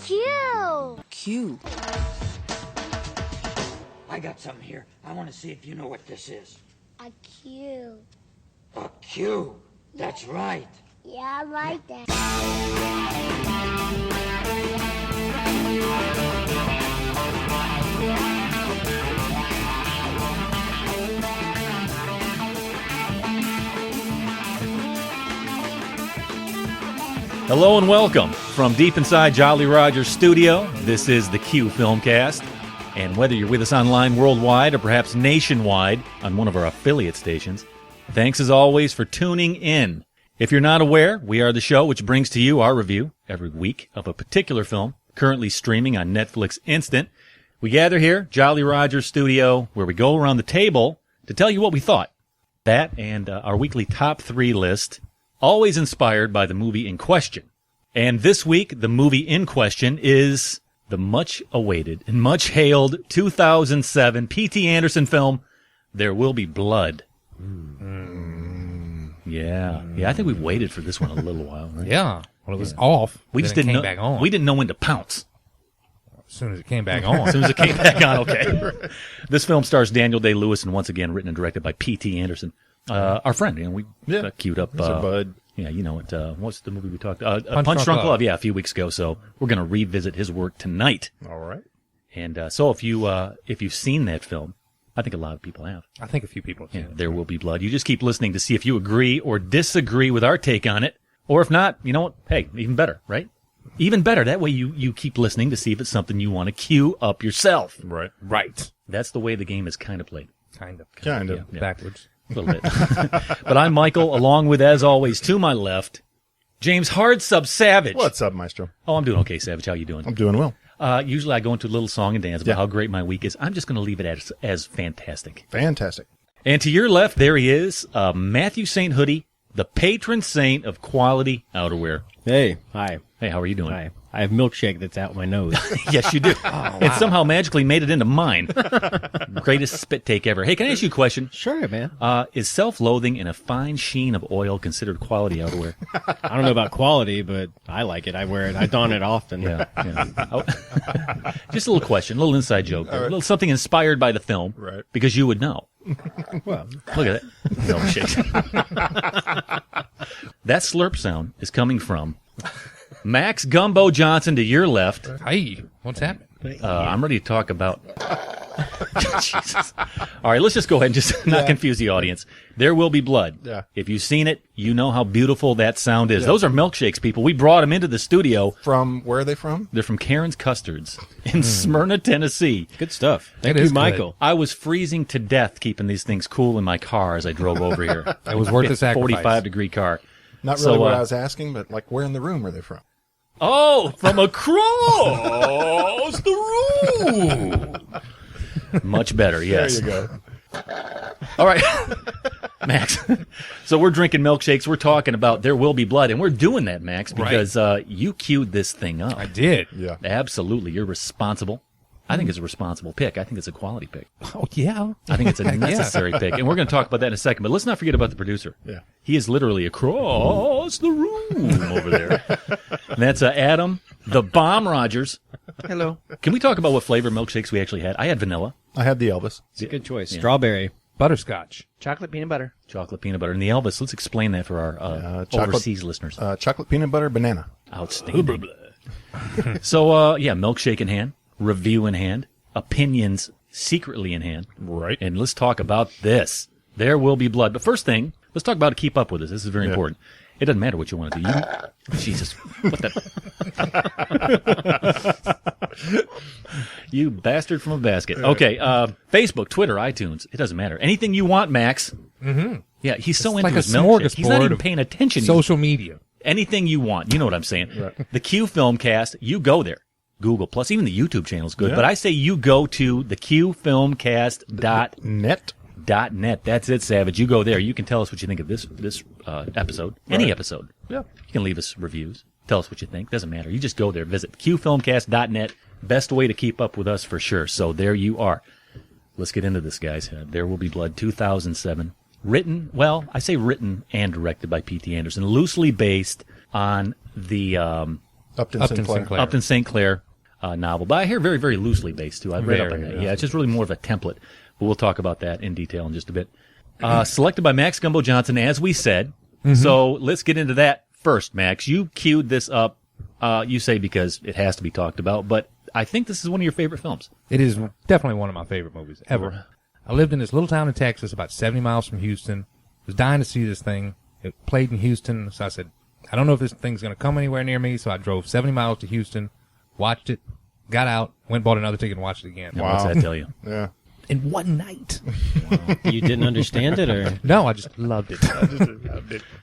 Q. Q. I got something here. I want to see if you know what this is. A Q. A Q. That's right. Yeah, I like that. Hello and welcome from deep inside Jolly Roger's studio. This is the Q Filmcast. And whether you're with us online worldwide or perhaps nationwide on one of our affiliate stations, thanks as always for tuning in. If you're not aware, we are the show which brings to you our review every week of a particular film currently streaming on Netflix Instant. We gather here, Jolly Roger's studio, where we go around the table to tell you what we thought. That and our weekly top 3 list, always inspired by the movie in question. And this week, the movie in question is the much-awaited and much-hailed 2007 P.T. Anderson film, There Will Be Blood. Yeah, I think we've waited for this one a little while, right? Yeah. Well, it was off. We just didn't know. Back on. We didn't know when to pounce. As soon as it came back on. As soon as it came back on, okay. This film stars Daniel Day-Lewis and once again written and directed by P.T. Anderson. Our friend, we queued up. Bud. Yeah, you know it. What's the movie we talked? Punch Drunk Love. Yeah, a few weeks ago. So we're going to revisit his work tonight. All right. And so if you've seen that film, I think a lot of people have. I think a few people have seen it. There Will Be Blood. You just keep listening to see if you agree or disagree with our take on it, or if not, you know what? Hey, even better, right? Even better. That way you keep listening to see if it's something you want to queue up yourself. Right. That's the way the game is kind of played. Kind of. Yeah. Backwards. A little bit. But I'm Michael, along with, as always, to my left, James Hardsub Savage. What's up, Maestro? Oh, I'm doing okay, Savage. How you doing? I'm doing well. Usually I go into a little song and dance about how great my week is. I'm just going to leave it as fantastic. Fantastic. And to your left, there he is, Matthew St. Hoodie, the patron saint of quality outerwear. Hey, hi. Hey, how are you doing? Hi. I have milkshake that's out my nose. Yes, you do. And somehow magically made it into mine. Greatest spit take ever. Hey, can I ask you a question? Sure, man. Is self-loathing and a fine sheen of oil considered quality outerwear? I don't know about quality, but I like it. I wear it. I don it often. Yeah. Just a little question, a little inside joke, a little something inspired by the film, right? Because you would know. Well, look at that. Milkshakes. That slurp sound is coming from Max Gumbo Johnson to your left. Hey, what's happening? I'm ready to talk about... Jesus. All right, let's just go ahead and just not confuse the audience. There Will Be Blood. Yeah. If you've seen it, you know how beautiful that sound is. Those are Milkshakes, people. We brought them into the studio. From, where are they from? They're from Karen's Custards in Smyrna, Tennessee. good stuff. Thank you, Michael. I was freezing to death keeping these things cool in my car as I drove over here. It was worth the sacrifice. 45-degree car. Not really what I was asking, but like where in the room are they from? Oh, from across the room. Much better, yes. There you go. All right, Max. So we're drinking milkshakes. We're talking about There Will Be Blood, and we're doing that, Max, because you queued this thing up. I did. Yeah. Absolutely. You're responsible. I think it's a responsible pick. I think it's a quality pick. Oh, yeah. I think it's a necessary pick. And we're going to talk about that in a second. But let's not forget about the producer. Yeah. He is literally across the room over there. And that's Adam, the Bomb Rogers. Hello. Can we talk about what flavor milkshakes we actually had? I had vanilla. I had the Elvis. It's a good choice. Strawberry. Butterscotch. Chocolate peanut butter. Chocolate peanut butter. And the Elvis, let's explain that for our overseas listeners. Chocolate peanut butter banana. Outstanding. So, milkshake in hand, review in hand, opinions secretly in hand. Right. And let's talk about this. There Will Be Blood. But first thing, let's talk about Keep Up With Us. This is very important. It doesn't matter what you want to do. Jesus. What the? You bastard from a basket. Okay. Facebook, Twitter, iTunes. It doesn't matter. Anything you want, Max. Mm-hmm. Yeah, he's so It's into like his a milkshake. He's not smorgasbord even of paying attention. Social media. Anything you want. You know what I'm saying. Right. The Q Filmcast, you go there. Google Plus, even the YouTube channel is good. But I say you go to the QFilmcast.net. That's it, Savage. You go there. You can tell us what you think of this episode. Any episode. Yeah. You can leave us reviews. Tell us what you think. Doesn't matter. You just go there. Visit QFilmcast.net. Best way to keep up with us for sure. So there you are. Let's get into this, guys. There Will Be Blood, 2007. Written and directed by P.T. Anderson. Loosely based on the Upton Sinclair. Upton St. Clair novel. But I hear very, very loosely based, too. I've read up on that. Yeah, it's just really more of a template. But we'll talk about that in detail in just a bit. Selected by Max Gumbo Johnson, as we said. Mm-hmm. So let's get into that first, Max. You queued this up, you say because it has to be talked about, but I think this is one of your favorite films. It is definitely one of my favorite movies ever. I lived in this little town in Texas, about 70 miles from Houston. Was dying to see this thing. It played in Houston, so I said, I don't know if this thing's going to come anywhere near me, so I drove 70 miles to Houston, watched it, got out, went bought another ticket and watched it again. Wow. What's that tell you? Yeah. In one night. Wow. You didn't understand it, or? No, I just loved it.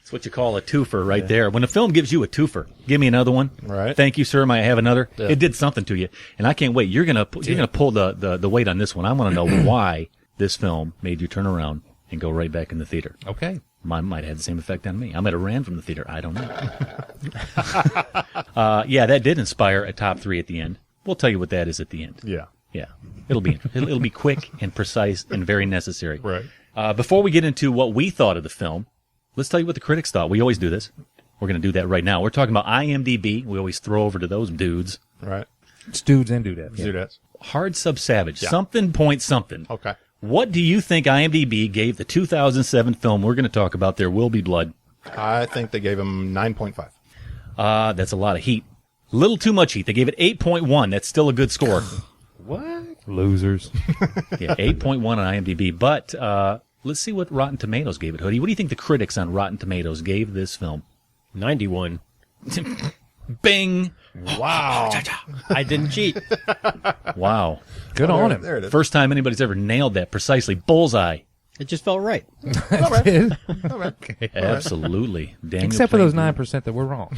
It's what you call a twofer right there. When a film gives you a twofer, give me another one. Right. Thank you, sir. May I have another? Yeah. It did something to you, and I can't wait. You're gonna pull the weight on this one. I want to know why this film made you turn around and go right back in the theater. Okay. Mine might have had the same effect on me. I might have ran from the theater. I don't know. Yeah, that did inspire a top 3 at the end. We'll tell you what that is at the end. Yeah. Yeah. It'll be quick and precise and very necessary. Right. Before we get into what we thought of the film, let's tell you what the critics thought. We always do this. We're going to do that right now. We're talking about IMDb. We always throw over to those dudes. Right. It's dudes and dudettes. Yeah. Dudettes. Hard Sub Savage. Yeah. Something point something. Okay. What do you think IMDb gave the 2007 film we're going to talk about, There Will Be Blood? I think they gave him 9.5. That's a lot of heat. A little too much heat. They gave it 8.1. That's still a good score. What? Losers. Yeah, 8.1 on IMDb. But let's see what Rotten Tomatoes gave it, Hoodie. What do you think the critics on Rotten Tomatoes gave this film? 91. Bing! Wow. I didn't cheat. Wow. Good on him. There it is. First time anybody's ever nailed that precisely. Bullseye. It just felt right. All right. Absolutely. Daniel Except for those Plainview. 9% that were wrong.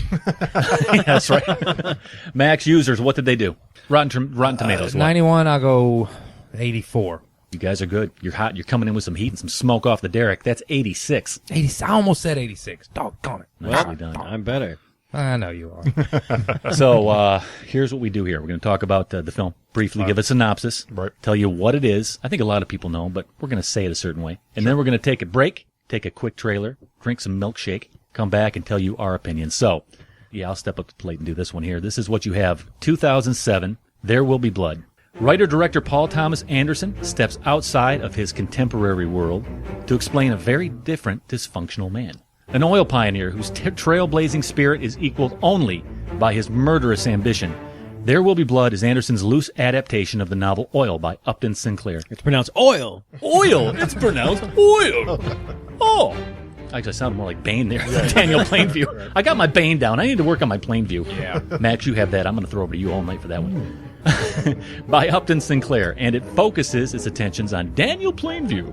That's right. Max users, what did they do? Rotten Tomatoes. What? 91, I'll go 84. You guys are good. You're hot. You're coming in with some heat and some smoke off the derrick. That's 86. 80, I almost said 86. Doggone it. Nicely done. I'm better. I know you are. So here's what we do here. We're going to talk about the film. Briefly give a synopsis. Right. Tell you what it is. I think a lot of people know, but we're going to say it a certain way. And then we're going to take a break, take a quick trailer, drink some milkshake, come back and tell you our opinion. So, yeah, I'll step up to the plate and do this one here. This is what you have. 2007, There Will Be Blood. Writer-director Paul Thomas Anderson steps outside of his contemporary world to explain a very different, dysfunctional man. An oil pioneer whose trailblazing spirit is equaled only by his murderous ambition. There Will Be Blood is Anderson's loose adaptation of the novel Oil by Upton Sinclair. It's pronounced oil. Oil! It's pronounced oil! Oh! Actually, I sounded more like Bane there than Daniel Plainview. I got my Bane down. I need to work on my Plainview. Yeah. Max, you have that. I'm going to throw over to you all night for that one. By Upton Sinclair, and it focuses its attentions on Daniel Plainview,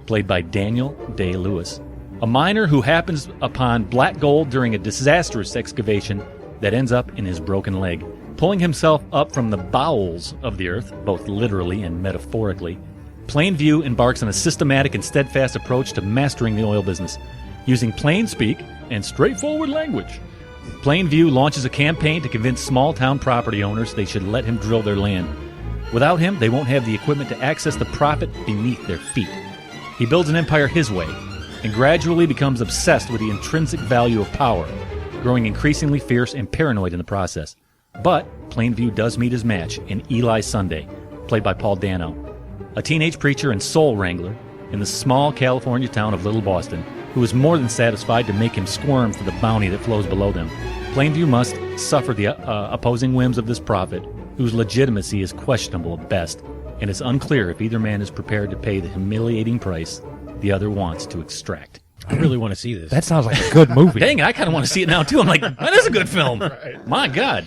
played by Daniel Day-Lewis. A miner who happens upon black gold during a disastrous excavation that ends up in his broken leg. Pulling himself up from the bowels of the earth, both literally and metaphorically, Plainview embarks on a systematic and steadfast approach to mastering the oil business, using plain speak and straightforward language. Plainview launches a campaign to convince small-town property owners they should let him drill their land. Without him, they won't have the equipment to access the profit beneath their feet. He builds an empire his way, and gradually becomes obsessed with the intrinsic value of power, growing increasingly fierce and paranoid in the process. But Plainview does meet his match in Eli Sunday, played by Paul Dano, a teenage preacher and soul wrangler in the small California town of Little Boston, who is more than satisfied to make him squirm for the bounty that flows below them. Plainview must suffer the opposing whims of this prophet, whose legitimacy is questionable at best, and it's unclear if either man is prepared to pay the humiliating price the other wants to extract. I really want to see this. That sounds like a good movie. Dang it, I kind of want to see it now, too. I'm like, that is a good film. Right. My God.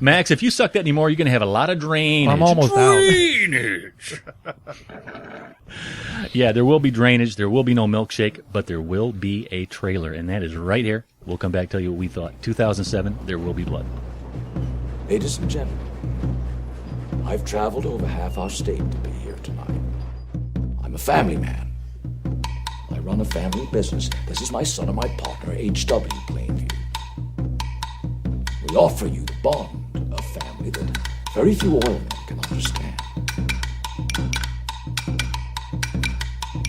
Max, if you suck that anymore, you're going to have a lot of drainage. I'm almost drainage. Yeah, there will be drainage. There will be no milkshake, but there will be a trailer, and that is right here. We'll come back and tell you what we thought. 2007, There Will Be Blood. Ladies and gentlemen, I've traveled over half our state to be here tonight. I'm a family man. I run a family business. This is my son and my partner, H.W. Plainview. We offer you the bond of family that very few oilmen can understand.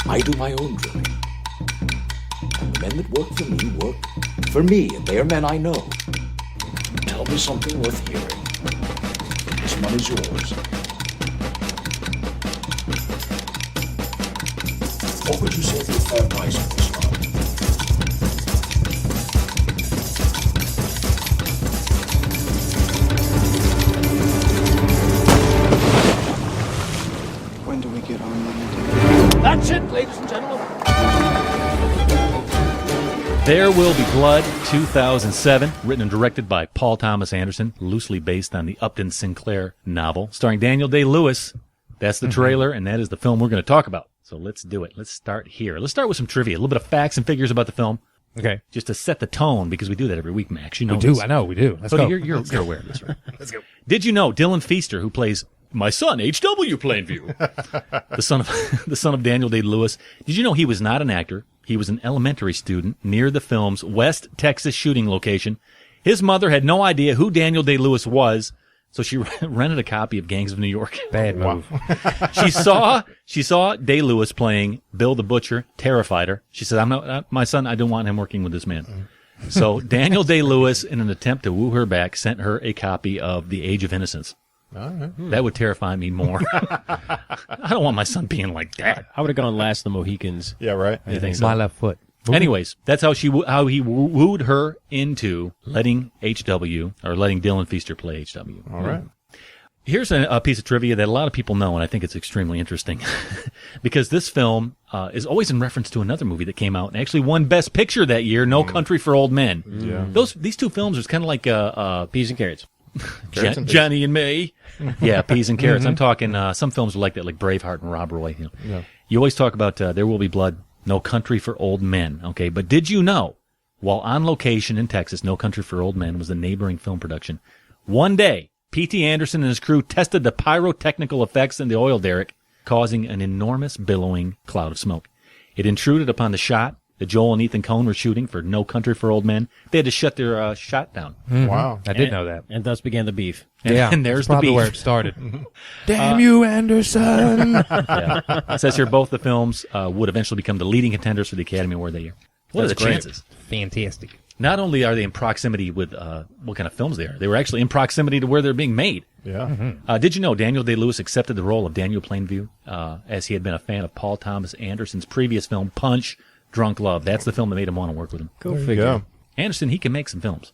I do my own drilling, and the men that work for me work For me, and they are men I know. Tell me something worth hearing. This money's yours. What would you say for a fair price for this one? When do we get our money? That's it, ladies and gentlemen. There Will Be Blood, 2007, written and directed by Paul Thomas Anderson, loosely based on the Upton Sinclair novel, starring Daniel Day-Lewis. That's the trailer, and that is the film we're going to talk about. So let's do it. Let's start here. Let's start with some trivia, a little bit of facts and figures about the film. Okay. Just to set the tone, because we do that every week, Max. You know We do. this. I know. We do. Let's But go. You're aware of this, right? Let's go. Did you know Dylan Feaster, who plays my son, H.W. Plainview, the son of Daniel Day-Lewis, did you know he was not an actor? He was an elementary student near the film's West Texas shooting location. His mother had no idea who Daniel Day-Lewis was, so she rented a copy of Gangs of New York. Bad move. She saw Day-Lewis playing Bill the Butcher, terrified her. She said, my son, I don't want him working with this man. So Daniel Day-Lewis, in an attempt to woo her back, sent her a copy of The Age of Innocence. All right. That would terrify me more. I don't want my son being like that. I would have gone Last of the Mohicans. Yeah, right. You think so? My left foot. Anyways, that's how he wooed her into letting Dylan Feaster play H.W. All right. Here's a piece of trivia that a lot of people know, and I think it's extremely interesting, because this film is always in reference to another movie that came out and actually won Best Picture that year, No Country for Old Men. Yeah. These two films are kind of like Peas and carrots. Carrots and peas. Johnny and May. Yeah, Peas and Carrots. I'm talking some films are like that, like Braveheart and Rob Roy. Yeah. You always talk about There Will Be Blood, No Country for Old Men. Okay, but did you know, while on location in Texas, No Country for Old Men was the neighboring film production. One day, P.T. Anderson and his crew tested the pyrotechnical effects in the oil derrick, causing an enormous billowing cloud of smoke. It intruded upon the shot that Joel and Ethan Coen were shooting for No Country for Old Men. They had to shut their shot down. Wow. I did know that. And thus began the beef. And there's that's the probably beef. where it started. Damn you, Anderson! Yeah. It says here both the films would eventually become the leading contenders for the Academy Award that year. What are the That's great. chances? Fantastic. Not only are they in proximity with what kind of films they are, they were actually in proximity to where they're being made. Yeah. Did you know Daniel Day-Lewis accepted the role of Daniel Plainview as he had been a fan of Paul Thomas Anderson's previous film, Punch, Drunk Love. That's the film that made him want to work with him. Go There you figure. go. Anderson, he can make some films.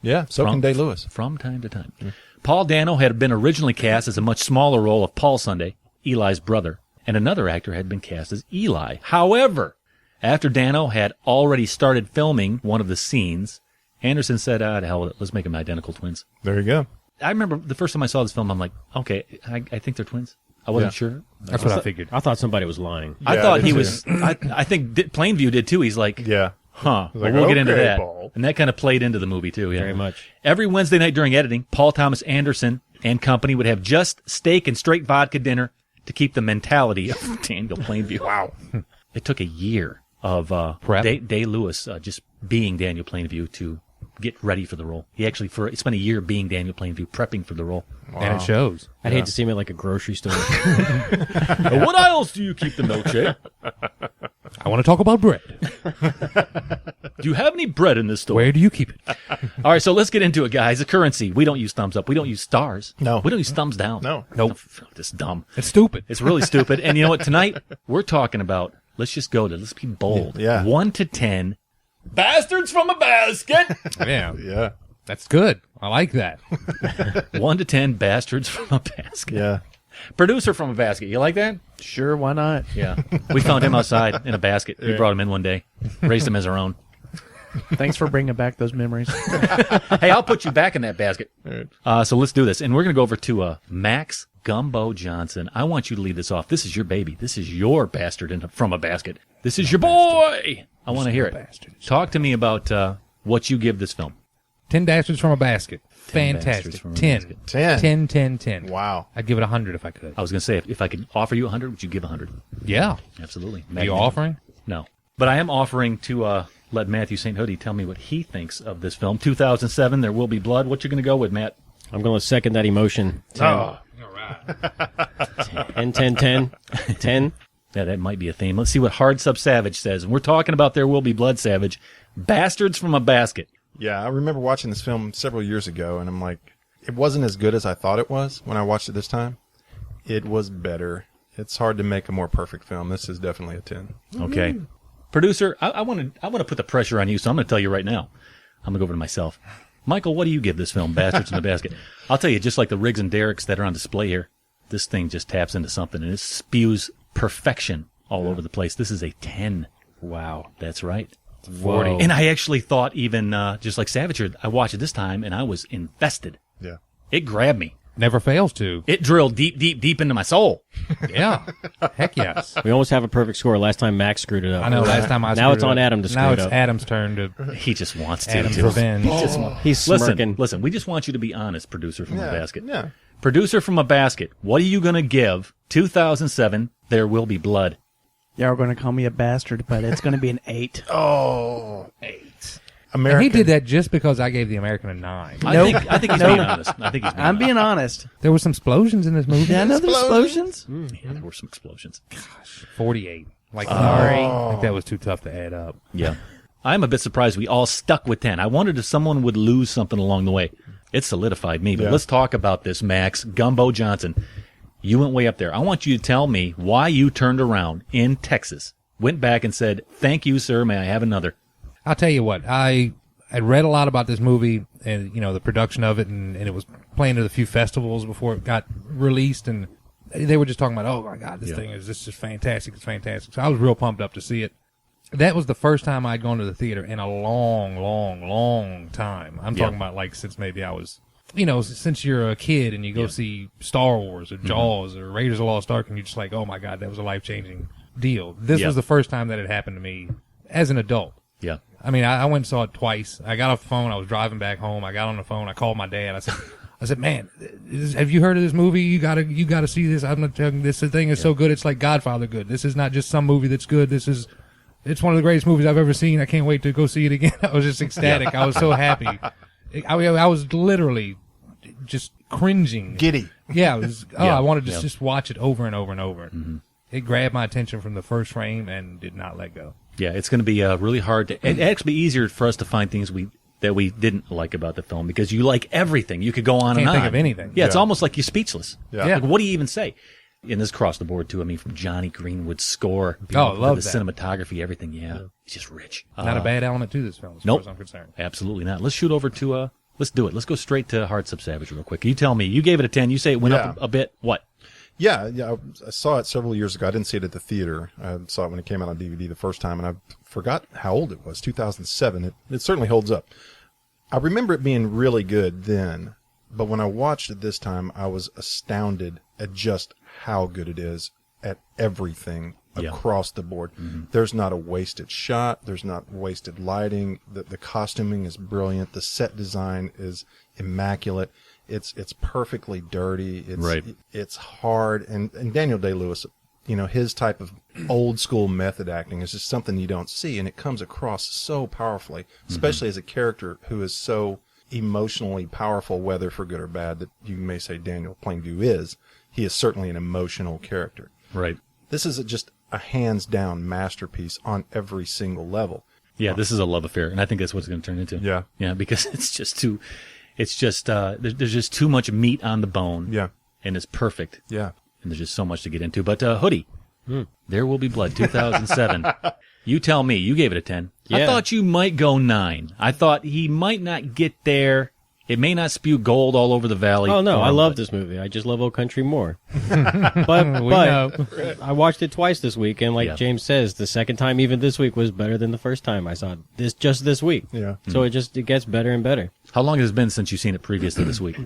Yeah. So can Day-Lewis. From time to time. Paul Dano had been originally cast as a much smaller role of Paul Sunday, Eli's brother, and another actor had been cast as Eli. However, after Dano had already started filming one of the scenes, Anderson said, to hell with it, let's make them identical twins. There you go. I remember the first time I saw this film, I'm like, okay, I think they're twins. I wasn't sure. That's what I figured. I thought somebody was lying. I Yeah, thought I he did was, I think Plainview did too. He's like, Yeah. huh, Like, well, we'll get into okay, that. Paul. And that kind of played into the movie too. Yeah. Very much. Every Wednesday night during editing, Paul Thomas Anderson and company would have just steak and straight vodka dinner to keep the mentality of Daniel Plainview. Wow. It took a year of Prep. Day-Lewis just being Daniel Plainview to get ready for the role. He actually spent a year being Daniel Plainview, prepping for the role. And it shows. I'd hate to see him at like a grocery store. What else do you keep the milkshake? I want to talk about bread. Do you have any bread in this store? Where do you keep it? All right, so let's get into it, guys. The currency. We don't use thumbs up. We don't use stars. No. We don't use thumbs down. No. Nope. This is dumb. It's stupid. It's really stupid. And you know what? Tonight, we're talking about, let's be bold. Yeah. 1 to 10. Bastards from a basket. Yeah. Yeah. That's good. I like that. 1 to 10 bastards from a basket. Yeah. Producer from a basket. You like that? Sure, why not? Yeah. We found him outside in a basket. We brought him in one day. Raised him as our own. Thanks for bringing back those memories. Hey, I'll put you back in that basket. So let's do this. And we're going to go over to Max Gumbo Johnson. I want you to lead this off. This is your baby. This is your bastard from a basket. This is your boy. I want to hear it. Bastards. Talk to me about what you give this film. 10 bastards from a basket. 10 bastards Fantastic. from a 10. basket. 10. 10. Wow. I'd give it 100 if I could. I was going to say, if I could offer you 100, would you give 100? Yeah. Absolutely. Are you offering? No. But I am offering to let Matthew St. Hoodie tell me what he thinks of this film. 2007, There Will Be Blood. What you going to go with, Matt? I'm going to second that emotion. 10. Oh. 10. Yeah, that might be a theme. Let's see what Hard Sub Savage says. And we're talking about There Will Be Blood, Savage. Bastards from a Basket. Yeah, I remember watching this film several years ago, and I'm like, it wasn't as good as I thought it was when I watched it this time. It was better. It's hard to make a more perfect film. This is definitely a 10. Okay. Producer, I want to put the pressure on you, so I'm going to tell you right now. I'm going to go over to myself. Michael, what do you give this film, Bastards in the Basket? I'll tell you, just like the Riggs and Derricks that are on display here, this thing just taps into something, and it spews perfection all over the place. This is a 10. Wow. That's right. 40. And I actually thought even, just like Savager, I watched it this time, and I was invested. Yeah. It grabbed me. Never fails to. It drilled deep, deep, deep into my soul. Yeah. Heck yes. We almost have a perfect score. Last time Max screwed it up. I know. Last time I Now it's screwed on it up. Adam to screw Now it it's up. Adam's turn to He just wants to. Adam's too. revenge. He's smirking. Listen, we just want you to be honest, producer from a basket. Yeah. Producer from a basket, what are you going to give 2007 There Will Be Blood? Y'all are going to call me a bastard, but it's going to be an 8. Oh. 8. And American. he did that just because I gave the American a 9. Nope. I think he's being honest. I think he's being I'm honest. being honest. There were some explosions in this movie. Yeah, I know there's explosions. Yeah, there were some explosions. 48. Like, sorry. I think that was too tough to add up. Yeah. I'm a bit surprised we all stuck with 10. I wondered if someone would lose something along the way. It solidified me. But Yeah. let's talk about this, Max. Gumbo Johnson, you went way up there. I want you to tell me why you turned around in Texas, went back and said, "Thank you, sir. May I have another?" I'll tell you what. I read a lot about this movie and, you know, the production of it, and it was playing at a few festivals before it got released, and they were just talking about, oh, my God, this is just fantastic. It's fantastic. So I was real pumped up to see it. That was the first time I'd gone to the theater in a long, long, long time. I'm talking about, like, since maybe I was, you know, since you're a kid and you go see Star Wars or Jaws or Raiders of the Lost Ark, and you're just like, oh, my God, that was a life-changing deal. This was the first time that it happened to me as an adult. Yeah. I mean, I went and saw it twice. I got off the phone. I was driving back home. I got on the phone. I called my dad. I said, man, have you heard of this movie? You gotta see this. I'm not telling you, this thing is so good. It's like Godfather good. This is not just some movie that's good. It's one of the greatest movies I've ever seen. I can't wait to go see it again. I was just ecstatic. I was so happy. I was literally just cringing. Giddy. Yeah. It was, I wanted to just watch it over and over and over. Mm-hmm. It grabbed my attention from the first frame and did not let go. Yeah, it's going to be really hard to. It'd actually be easier for us to find things that we didn't like about the film because you like everything. You could go on and on. Can't think of anything. Yeah, it's almost like you're speechless. Yeah. Like, what do you even say? And this across the board too. I mean, from Johnny Greenwood's score, I love the that. cinematography, everything. Yeah, it's just rich. Not a bad element to this film, as Nope. far as I'm concerned. Absolutely not. Let's shoot over to. Let's do it. Let's go straight to Hearts of Savage real quick. You tell me. You gave it a 10. You say it went up a bit. What? Yeah. I saw it several years ago. I didn't see it at the theater. I saw it when it came out on DVD the first time, and I forgot how old it was. 2007. It certainly holds up. I remember it being really good then, but when I watched it this time, I was astounded at just how good it is at everything across the board. Mm-hmm. There's not a wasted shot. There's not wasted lighting. The costuming is brilliant. The set design is immaculate. It's perfectly dirty. It's hard. And Daniel Day-Lewis, you know, his type of old school method acting is just something you don't see, and it comes across so powerfully, especially as a character who is so emotionally powerful, whether for good or bad, that you may say Daniel Plainview is. He is certainly an emotional character. Right. This is just a hands-down masterpiece on every single level. Yeah, this is a love affair, and I think that's what it's going to turn into. Yeah. Yeah, because it's just too. It's just there's just too much meat on the bone. Yeah. And it's perfect. Yeah. And there's just so much to get into. But Hoodie, There Will Be Blood, 2007. You tell me. You gave it a 10. I Yeah. thought you might go 9. I thought he might not get there. It may not spew gold all over the valley. Oh, no, I love this movie. I just love Old Country more. but I watched it twice this week, and like James says, the second time even this week was better than the first time I saw it this week. Yeah. So it gets better and better. How long has it been since you've seen it previous to this week?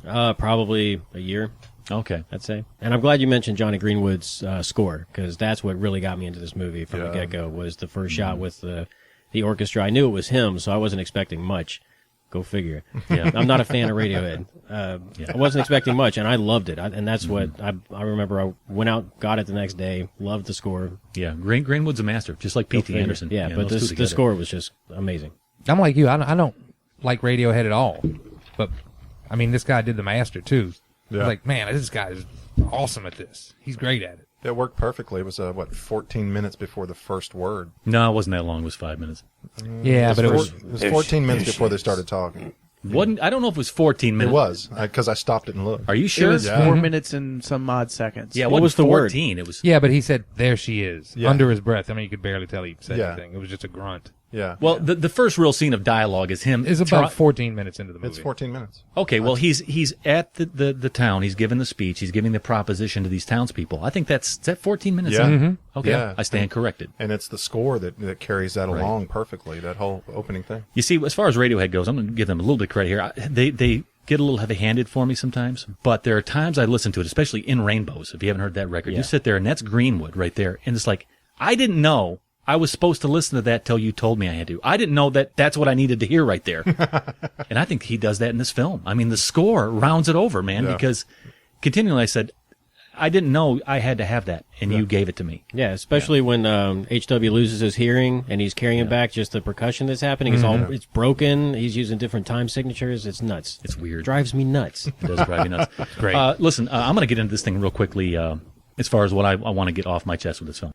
Probably a year. Okay. I'd say. And I'm glad you mentioned Johnny Greenwood's score, because that's what really got me into this movie from the get-go, was the first shot with the orchestra. I knew it was him, so I wasn't expecting much. Go figure. Yeah, I'm not a fan of Radiohead. I wasn't expecting much, and I loved it. And that's what I remember. I went out, got it the next day, loved the score. Yeah, Greenwood's a master, just like P.T. Anderson. Yeah, but the score was just amazing. I'm like you. I don't like Radiohead at all. But, I mean, this guy did the master, too. Yeah. I was like, man, this guy is awesome at this. He's great at it. It worked perfectly. It was, 14 minutes before the first word. No, it wasn't that long. It was 5 minutes. Yeah, but it was. It was 14 minutes before they started talking. Wasn't, I don't know if it was 14 minutes. It was, because I stopped it and looked. Are you It sure? was 4 minutes and some odd seconds. Yeah, What was the word? 14? It was. Yeah, but he said, "There she is," Yeah. under his breath. I mean, you could barely tell he said Yeah. anything. It was just a grunt. Yeah. Well, the first real scene of dialogue is him. It's about 14 minutes into the movie. It's 14 minutes. Okay, well, he's at the town. He's giving the speech. He's giving the proposition to these townspeople. I think is that 14 minutes Yeah. in? Okay, Yeah. I stand corrected. And it's the score that carries that along perfectly, that whole opening thing. You see, as far as Radiohead goes, I'm going to give them a little bit of credit here. They get a little heavy-handed for me sometimes, but there are times I listen to it, especially In Rainbows, if you haven't heard that record. Yeah. You sit there, and that's Greenwood right there, and it's like, I didn't know I was supposed to listen to that till you told me I had to. I didn't know that that's what I needed to hear right there. And I think he does that in this film. I mean, the score rounds it over, man, because continually I said, I didn't know I had to have that, and you gave it to me. Yeah, especially when HW loses his hearing and he's carrying it back. Just the percussion that's happening is it's broken. He's using different time signatures. It's nuts. It's weird. Drives me nuts. It does drive me nuts. Great. Listen, I'm going to get into this thing real quickly as far as what I want to get off my chest with this film.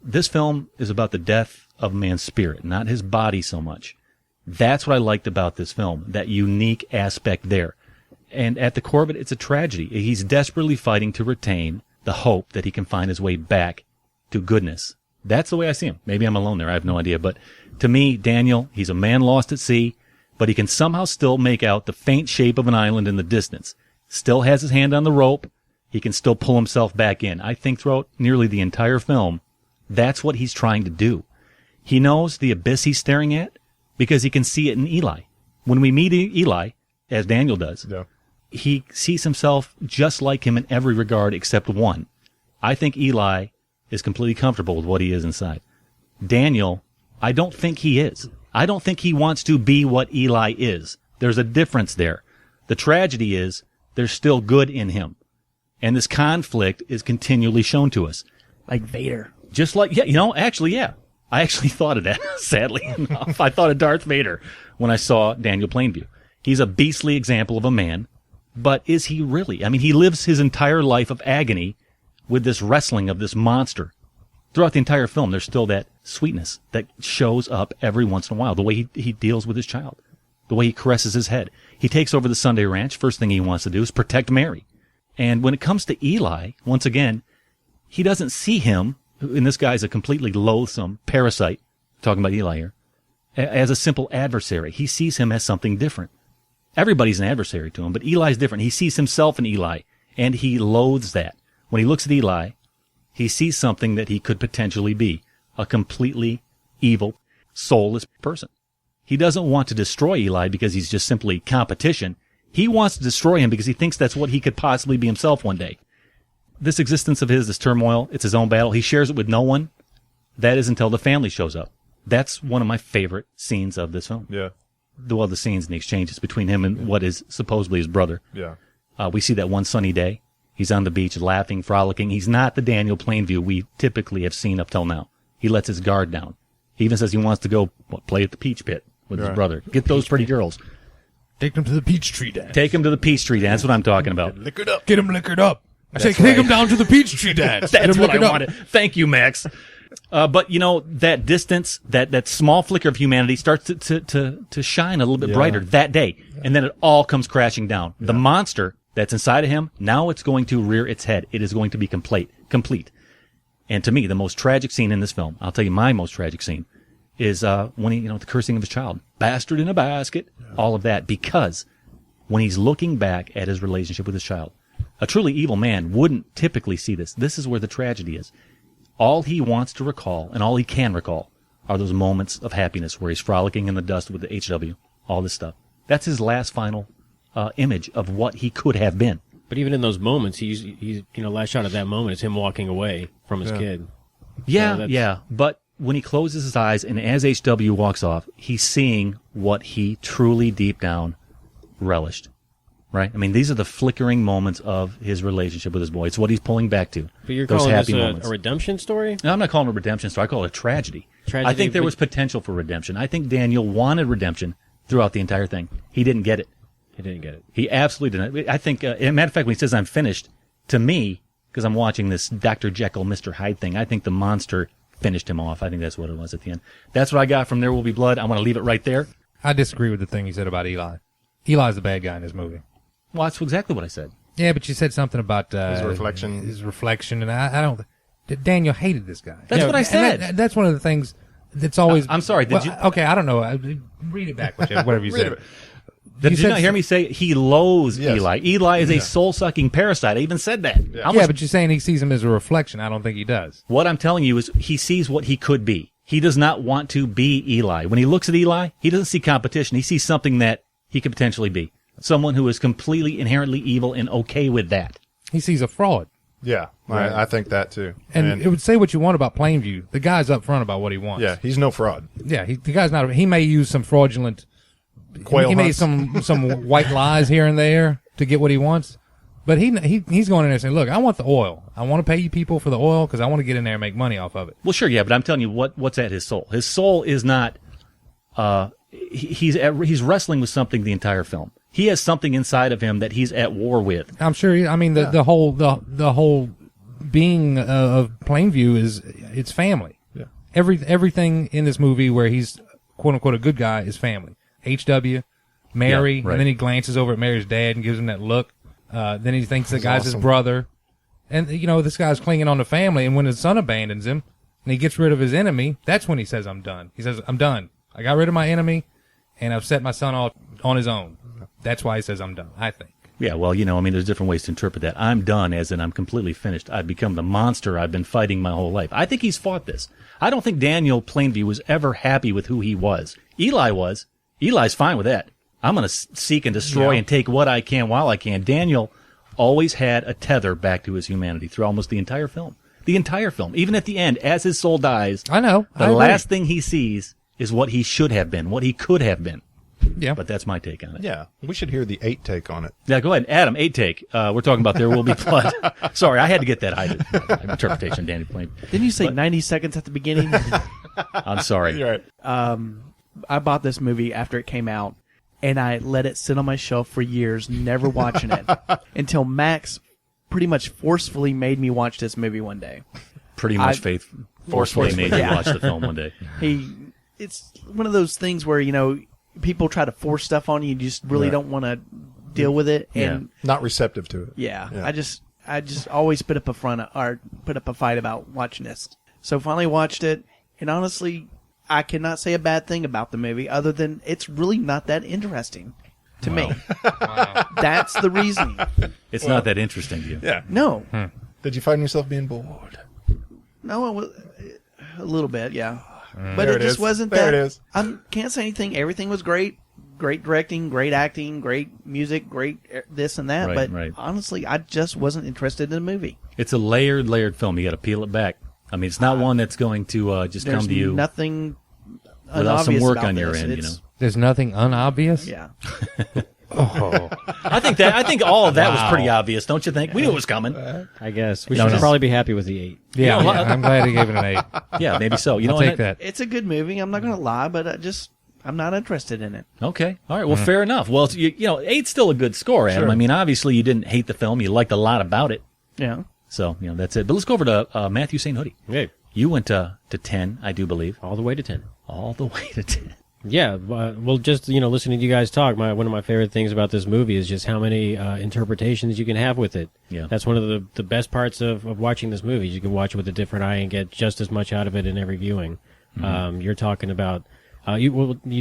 This film is about the death of a man's spirit, not his body so much. That's what I liked about this film, that unique aspect there. And at the core of it, it's a tragedy. He's desperately fighting to retain the hope that he can find his way back to goodness. That's the way I see him. Maybe I'm alone there. I have no idea. But to me, Daniel, he's a man lost at sea, but he can somehow still make out the faint shape of an island in the distance. Still has his hand on the rope. He can still pull himself back in. I think throughout nearly the entire film, that's what he's trying to do. He knows the abyss he's staring at because he can see it in Eli. When we meet Eli, as Daniel does, he sees himself just like him in every regard except one. I think Eli is completely comfortable with what he is inside. Daniel, I don't think he is. I don't think he wants to be what Eli is. There's a difference there. The tragedy is there's still good in him. And this conflict is continually shown to us. Like Vader. Just like, actually. I actually thought of that, sadly enough. I thought of Darth Vader when I saw Daniel Plainview. He's a beastly example of a man, but is he really? I mean, he lives his entire life of agony with this wrestling of this monster. Throughout the entire film, there's still that sweetness that shows up every once in a while. The way he deals with his child. The way he caresses his head. He takes over the Sunday Ranch. First thing he wants to do is protect Mary. And when it comes to Eli, once again, he doesn't see him, and this guy's a completely loathsome parasite, talking about Eli here, as a simple adversary. He sees him as something different. Everybody's an adversary to him, but Eli's different. He sees himself in Eli, and he loathes that. When he looks at Eli, he sees something that he could potentially be, a completely evil, soulless person. He doesn't want to destroy Eli because he's just simply competition. He wants to destroy him because he thinks that's what he could possibly be himself one day. This existence of his, this turmoil, it's his own battle. He shares it with no one. That is until the family shows up. That's one of my favorite scenes of this film. Yeah. The scenes and the exchanges between him and what is supposedly his brother. Yeah. We see that one sunny day. He's on the beach laughing, frolicking. He's not the Daniel Plainview we typically have seen up till now. He lets his guard down. He even says he wants to go play at the Peach Pit with his brother. Get those pretty girls. Take them to the Peachtree Dance. Take him to the Peachtree Dance. That's what I'm talking about. Liquored up. Get them liquored up. I say, take them down to the Peachtree Dance. That's what I wanted. Thank you, Max. But that distance, that small flicker of humanity starts to shine a little bit brighter that day. And then it all comes crashing down. The monster that's inside of him, now it's going to rear its head. It is going to be complete. And to me, the most tragic scene in this film, I'll tell you my most tragic scene, is when he, the cursing of his child. Bastard in a basket. All of that. Because when he's looking back at his relationship with his child, a truly evil man wouldn't typically see this. This is where the tragedy is. All he wants to recall, and all he can recall, are those moments of happiness where he's frolicking in the dust with the HW, all this stuff. That's his last final image of what he could have been. But even in those moments, he's last shot at that moment is him walking away from his kid. Yeah. But when he closes his eyes and as HW walks off, he's seeing what he truly deep down relished. Right? I mean, these are the flickering moments of his relationship with his boy. It's what he's pulling back to. But you're those calling happy this moments. a redemption story? No, I'm not calling it a redemption story. I call it a tragedy. I think there was potential for redemption. I think Daniel wanted redemption throughout the entire thing. He didn't get it. He didn't get it. He absolutely didn't. I think, as a matter of fact, when he says, I'm finished, to me, because I'm watching this Dr. Jekyll, Mr. Hyde thing. I think the monster finished him off. I think that's what it was at the end. That's what I got from There Will Be Blood. I'm going to leave it right there. I disagree with the thing you said about Eli. Eli's the bad guy in this movie. Well, that's exactly what I said. Yeah, but you said something about his reflection. His reflection, and I don't. Daniel hated this guy. That's what I said. That's one of the things that's always. I'm sorry. Did you? Okay, I don't know. Read it back, whatever you said. Did you not hear me say he loathes Yes. Eli? Eli is a soul-sucking parasite. I even said that. Yeah. Yeah, but you're saying he sees him as a reflection. I don't think he does. What I'm telling you is he sees what he could be. He does not want to be Eli. When he looks at Eli, he doesn't see competition. He sees something that he could potentially be. Someone who is completely inherently evil and okay with that. He sees a fraud. Yeah, I think that too. And it would say what you want about Plainview. The guy's up front about what he wants. Yeah, he's no fraud. Yeah, the guy's not. He may use some fraudulent. Quail he made hunts. some white lies here and there to get what he wants. But he's going in there and saying, look, I want the oil. I want to pay you people for the oil because I want to get in there and make money off of it. Well, sure, yeah, but I'm telling you what's at his soul. His soul is not. He's wrestling with something the entire film. He has something inside of him that he's at war with. I'm sure. I mean, the whole being of Plainview is it's family. Yeah. Everything in this movie where he's quote unquote a good guy is family. HW, Mary, Yeah, right. and then he glances over at Mary's dad and gives him that look. Then he thinks the guy's his awesome. brother. And, this guy's clinging on to family. And when his son abandons him and he gets rid of his enemy, that's when he says, I'm done. He says, I'm done. I got rid of my enemy and I've set my son off on his own. That's why he says, I'm done, I think. Yeah, well, there's different ways to interpret that. I'm done, as in I'm completely finished. I've become the monster I've been fighting my whole life. I think he's fought this. I don't think Daniel Plainview was ever happy with who he was. Eli was. Eli's fine with that. I'm going to seek and destroy and take what I can while I can. Daniel always had a tether back to his humanity through almost the entire film. The entire film. Even at the end, as his soul dies, I know. the last thing he sees is what he should have been, what he could have been. Yeah. But that's my take on it. Yeah, we should hear the 8 take on it. Yeah, go ahead. Adam, 8 take. We're talking about There Will Be Blood. Sorry, I had to get that interpretation of Danny Plain. Didn't you say 90 seconds at the beginning? I'm sorry. You're right. I bought this movie after it came out, and I let it sit on my shelf for years, never watching it, until Max pretty much forcefully made me watch this movie one day. Pretty much forcefully made you watch the film one day. It's one of those things where, people try to force stuff on you, you just really don't want to deal with it. And Not receptive to it. yeah, I just always put up a fight about watching this. So finally watched it, and honestly, I cannot say a bad thing about the movie other than it's really not that interesting to me. That's the reasoning. It's not that interesting to you. Yeah. No. Did you find yourself being bored? No, it was a little bit, yeah. But There it it just is. wasn't There that. it is. I can't say anything. Everything was great. Great directing, great acting, great music, great this and that. Right, but right. honestly, I just wasn't interested in the movie. It's a layered film. You got to peel it back. I mean, it's not one that's going to just There's come to you nothing without some unobvious work about on your this. end. It's- There's nothing unobvious? Yeah. I think all of that was pretty obvious, don't you think? We knew it was coming. I guess we should probably be happy with the 8. Yeah, I'm glad he gave it an 8. Yeah, maybe so. I'll take that. It's a good movie. I'm not going to lie, but I'm not interested in it. Okay. All right. Well, fair enough. Well, 8's still a good score, Adam. Sure. I mean, obviously you didn't hate the film. You liked a lot about it. Yeah. So, that's it. But let's go over to Matthew St. Hoodie. Okay. You went to 10, I do believe. All the way to 10. All the way to 10. Yeah, well, just listening to you guys talk, one of my favorite things about this movie is just how many interpretations you can have with it. Yeah, that's one of the best parts of watching this movie. You can watch it with a different eye and get just as much out of it in every viewing. Mm-hmm. You're talking about you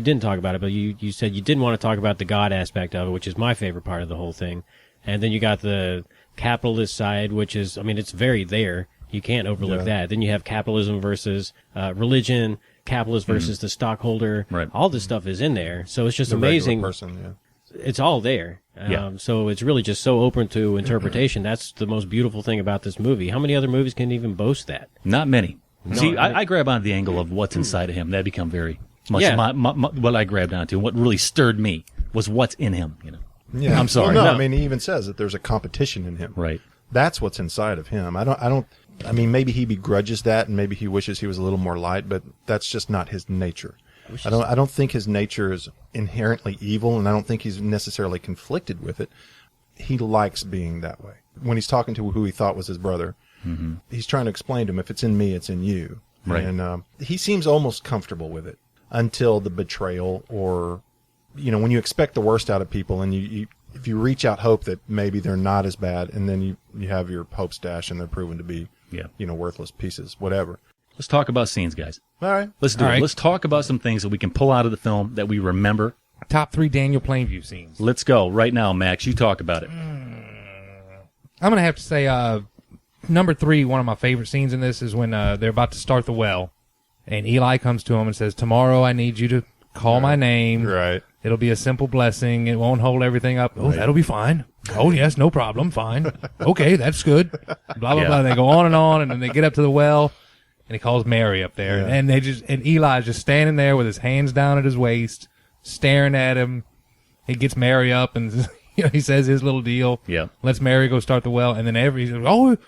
didn't talk about it, but you said you didn't want to talk about the God aspect of it, which is my favorite part of the whole thing. And then you got the capitalist side, which is, it's very there. You can't overlook that. Then you have capitalism versus religion. Capitalist versus the stockholder. Right. All this stuff is in there. So it's just The amazing. regular person, It's all there. So it's really just so open to interpretation. That's the most beautiful thing about this movie. How many other movies can even boast that? Not many. No, See, I grab onto the angle of what's inside of him. That become very much what I grabbed onto. And what really stirred me was what's in him. Yeah. I'm sorry. Well, No. I mean, he even says that there's a competition in him. Right. That's what's inside of him. I mean, maybe he begrudges that, and maybe he wishes he was a little more light, but that's just not his nature. I don't think his nature is inherently evil, and I don't think he's necessarily conflicted with it. he likes being that way. When he's talking to who he thought was his brother, he's trying to explain to him, if it's in me, it's in you. Right. And he seems almost comfortable with it until the betrayal, or, when you expect the worst out of people and you if you reach out hope that maybe they're not as bad, and then you have your hopes dashed and they're proven to be, worthless pieces, whatever. Let's talk about scenes, guys. All right. Let's do All it. right. Let's talk about some things that we can pull out of the film that we remember. Top 3 Daniel Plainview scenes. Let's go right now, Max. You talk about it. I'm going to have to say number 3, one of my favorite scenes in this is when they're about to start the well, and Eli comes to him and says, tomorrow I need you to call my name. Right. It'll be a simple blessing. It won't hold everything up. Oh, that'll be fine. Oh, yes, no problem. Fine. Okay, that's good. Blah, blah, blah. They go on, and then they get up to the well, and he calls Mary up there. Yeah. And Eli's just standing there with his hands down at his waist, staring at him. He gets Mary up, and he says his little deal. Yeah. Lets Mary go start the well, and then he says,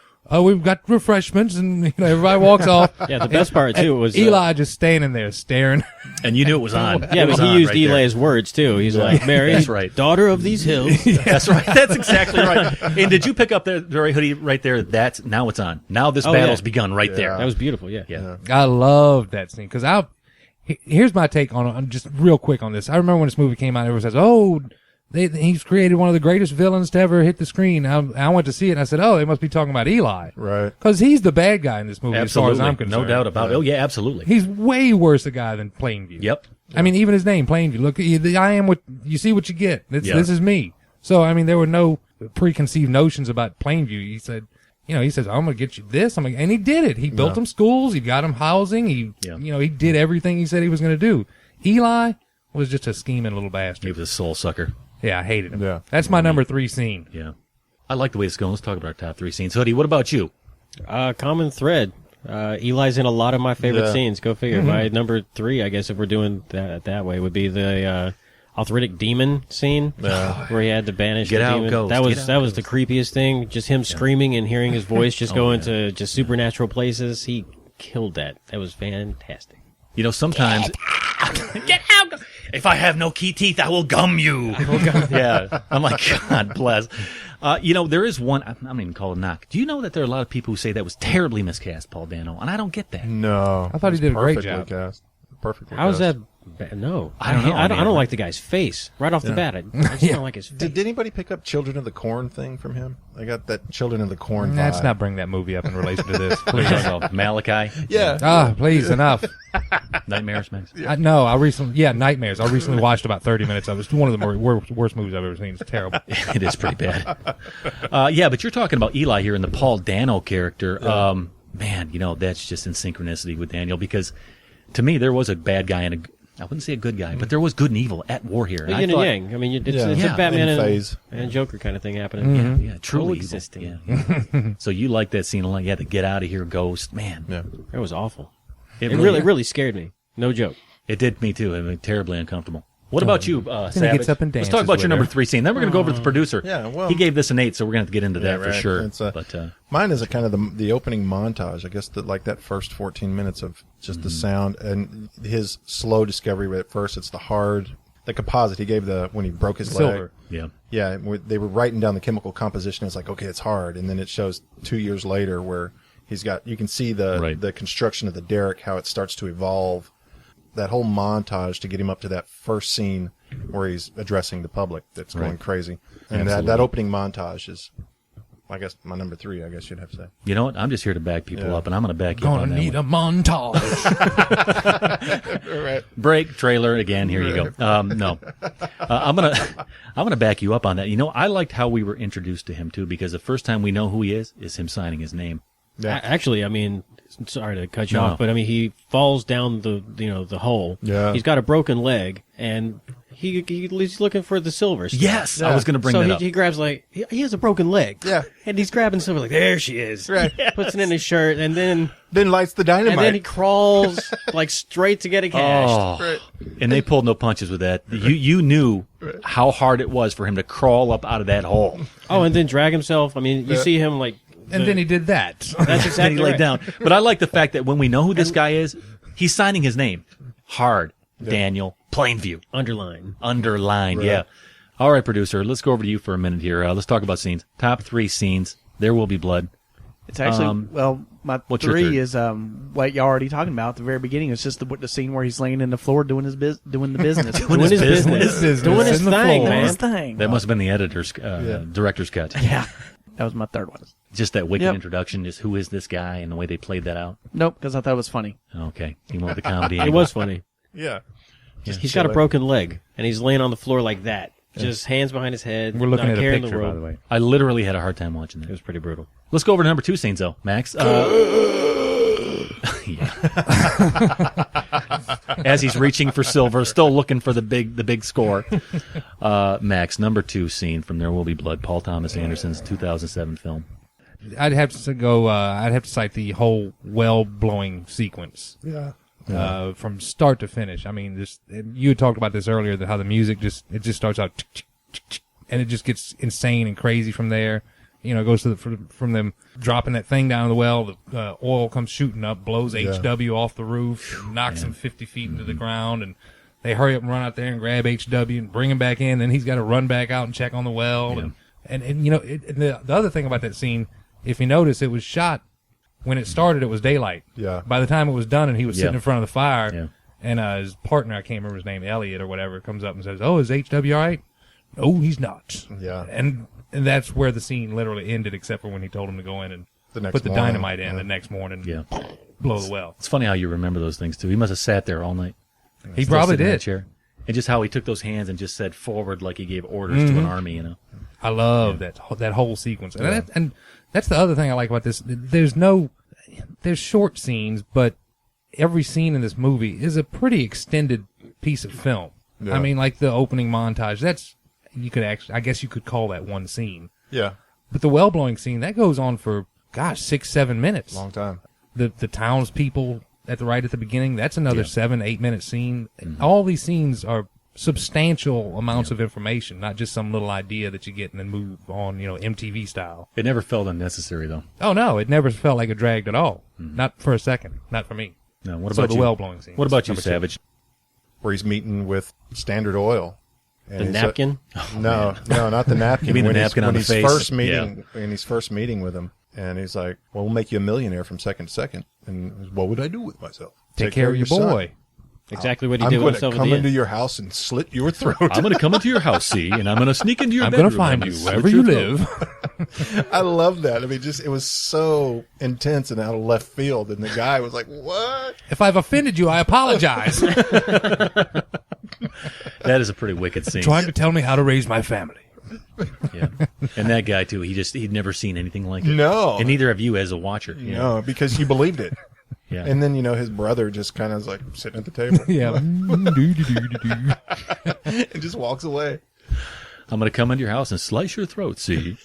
we've got refreshments, and everybody walks off. Yeah, the best part too was Eli just standing there staring. And you knew it was on. Yeah, It was but he on used right there. Eli's words too. He's like, Mary, That's right. daughter of these hills. That's right. That's exactly right. And did you pick up the Ray Hoodie right there? Now it's on. Now this battle's begun right there. That was beautiful. Yeah. Yeah. I love that scene because here's my take on just real quick on this. I remember when this movie came out, everyone says, "Oh, he's created one of the greatest villains to ever hit the screen." I went to see it, and I said, "Oh, they must be talking about Eli, Right. because he's the bad guy in this movie, Absolutely. as far as I'm concerned. No doubt about it. Oh, yeah, absolutely. He's way worse a guy than Plainview. Yep. I mean, even his name, Plainview. Look, I am what you see, what you get. This is me. So, I mean, there were no preconceived notions about Plainview. He said, he says, "I'm going to get you this." And he did it. He built them schools. He got them housing. He did everything he said he was going to do. Eli was just a scheming little bastard. He was a soul sucker. Yeah, I hated him. Yeah. That's my number 3 scene. Yeah. I like the way it's going. Let's talk about our top 3 scenes. Hoodie, what about you? Common thread. Eli's in a lot of my favorite scenes. Go figure. My number 3, I guess, if we're doing that way, would be the arthritic demon scene where he had to banish Get the out, demon. ghost. That was Get out, that was the creepiest thing. Just him screaming and hearing his voice just go into just supernatural places. He killed that. That was fantastic. Sometimes... Get out! If I have no key teeth, I will gum you. Yeah. I'm like, God bless. There is one, I'm not even call it a knock. Do you know that there are a lot of people who say that was terribly miscast, Paul Dano? And I don't get that. No. I thought he did a great Perfectly job. cast. Perfectly How is cast. that? No, I don't know, I man. don't like the guy's face right off the bat. I just don't like his face. Did anybody pick up Children of the Corn thing from him? I got that Children of the Corn vibe. Let's not bring that movie up in relation to this, please. Malachi? Yeah. Please, enough. Nightmares, Max? Nightmares. I recently watched about 30 minutes of it. It's one of the worst movies I've ever seen. It's terrible. It is pretty bad. But you're talking about Eli here and the Paul Dano character. Man, that's just in synchronicity with Daniel, because to me there was a bad guy and I wouldn't say a good guy, but there was good and evil at war here. Yin and yang. I mean, it's a Batman and Joker kind of thing happening. Yeah, truly existing. Yeah. So you like that scene a lot. You had to get out of here, Ghost. Man, It was awful. it Really scared me. No joke. It did me too. I mean, terribly uncomfortable. What about you, Savage? gets up and Let's dances talk about with your number her. 3 scene. Then we're going to go over to the producer. Yeah, well- he gave this an 8, so we're going to have to get into that for right. sure. It's, But mine is a kind of the opening montage. I guess that first 14 minutes of just the sound and his slow discovery. At first, it's the composite he gave when he broke his Silver. leg. yeah, They were writing down the chemical composition. It's like, okay, it's hard, and then it shows 2 years later where you can see the construction of the derrick, how it starts to evolve. That whole montage to get him up to that first scene where he's addressing the public that's going crazy. And that opening montage is, I guess, my number 3, I guess you'd have to say. You know what? I'm just here to back people up, and I'm going to back you up on Gonna that need one. a montage. Break trailer again. Here you go. No, I'm gonna back you up on that. I liked how we were introduced to him too, because the first time we know who he is him signing his name. Yeah. Actually, I mean, sorry to cut you No. off, but I mean, he falls down the hole. Yeah. He's got a broken leg, and he's looking for the silver stuff. Yes, I was going to bring so that up. he grabs he has a broken leg. Yeah. And he's grabbing silver like, there she is. Right. Puts it in his shirt, and then Lights the dynamite. and then he crawls straight to get it cashed. Oh, and they pulled no punches with that. You knew how hard it was for him to crawl up out of that hole. Oh, and then drag himself. I mean, you see him And then he did that. That's Then exactly he laid right. down. But I like the fact that when we know who this guy is, he's signing his name. Hard. Daniel Plainview. Underline. Underlined, yeah. All right, producer, let's go over to you for a minute here. Let's talk about scenes. Top 3 scenes. There Will Be Blood. It's actually, my what's your 3 third? is what y'all already talking about at the very beginning. It's just the scene where he's laying in the floor doing the business. Doing his business. Doing his thing, Doing man. his thing. That must have been the editor's, director's cut. Yeah. That was my third one. Just that wicked Yep. introduction, just who is this guy and the way they played that out. Nope, because I thought it was funny. Okay. You went with the comedy. It angle. was funny. Yeah. He's got a broken leg, and he's laying on the floor like that. Just hands behind his head. We're looking not at a caring picture, the world. by the way. I literally had a hard time watching It that. was pretty brutal. Let's go over to number 2 scenes, though, Max. Yeah. As he's reaching for silver, still looking for the big score. Max, number 2 scene from There Will Be Blood, Paul Thomas Anderson's 2007 film. I'd have to go. I'd have to cite the whole well blowing sequence. Yeah. From start to finish. I mean, you had talked about this earlier, that how the music just starts out, and it just gets insane and crazy from there. You know, it goes to from them dropping that thing down the well, the oil comes shooting up, blows HW off the roof, knocks him 50 feet into the ground, and they hurry up and run out there and grab HW and bring him back in. Then he's got to run back out and check on the well. And you know, the other thing about that scene, if you notice, it was shot when it started. It was daylight. Yeah. By the time it was done, and he was sitting in front of the fire, Yeah. and his partner, I can't remember his name, Elliot or whatever, comes up and says, "Oh, is HW all right?" "No, he's not." Yeah. And that's where the scene literally ended, except for when he told him to go in and The next put the morning, dynamite in yeah. the next morning. Yeah. Blow the well. It's funny how you remember those things, too. He must have sat there all night. He Still probably sitting in that did. chair. And just how he took those hands and just said forward like he gave orders to an army, you know. I love that whole sequence, and that's the other thing I like about this. There's short scenes, but every scene in this movie is a pretty extended piece of film. Yeah. I mean, like the opening montage. I guess you could call that one scene. Yeah. But the well blowing scene that goes on for 6-7 minutes. Long time. The townspeople at the beginning. That's another 7-8 minute scene. All these scenes are substantial amounts of information, not just some little idea that you get and then move on, MTV style. It never felt unnecessary, though. Oh no, it never felt like it dragged at all. Not for a second. Not for me. No, what So about the you? well blowing scene. What about you, Number two. Savage? Where he's meeting with Standard Oil. And The he's napkin? No, not the napkin. You mean the When napkin on the he's face? First meeting, when he's first meeting with him, and he's like, "Well, we'll make you a millionaire from second to second." And what would I do with myself? Take care of your son. boy. Exactly what he I'm did with going himself to at come the into end. your house and slit your throat. I'm going to come into your house, see, and I'm going to sneak into your I'm bedroom. going to find and you I'm wherever slit you your throat. live. I love that. I mean, it was so intense and out of left field. And the guy was like, "What?" If I've offended you, I apologize. That is a pretty wicked scene. Trying to tell me how to raise my family. Yeah. And that guy, too, he'd never seen anything like it. No. And neither have you as a watcher. No, because you believed it. Yeah. And then, his brother just kind of is like sitting at the table. Yeah. And just walks away. I'm going to come into your house and slice your throat, see?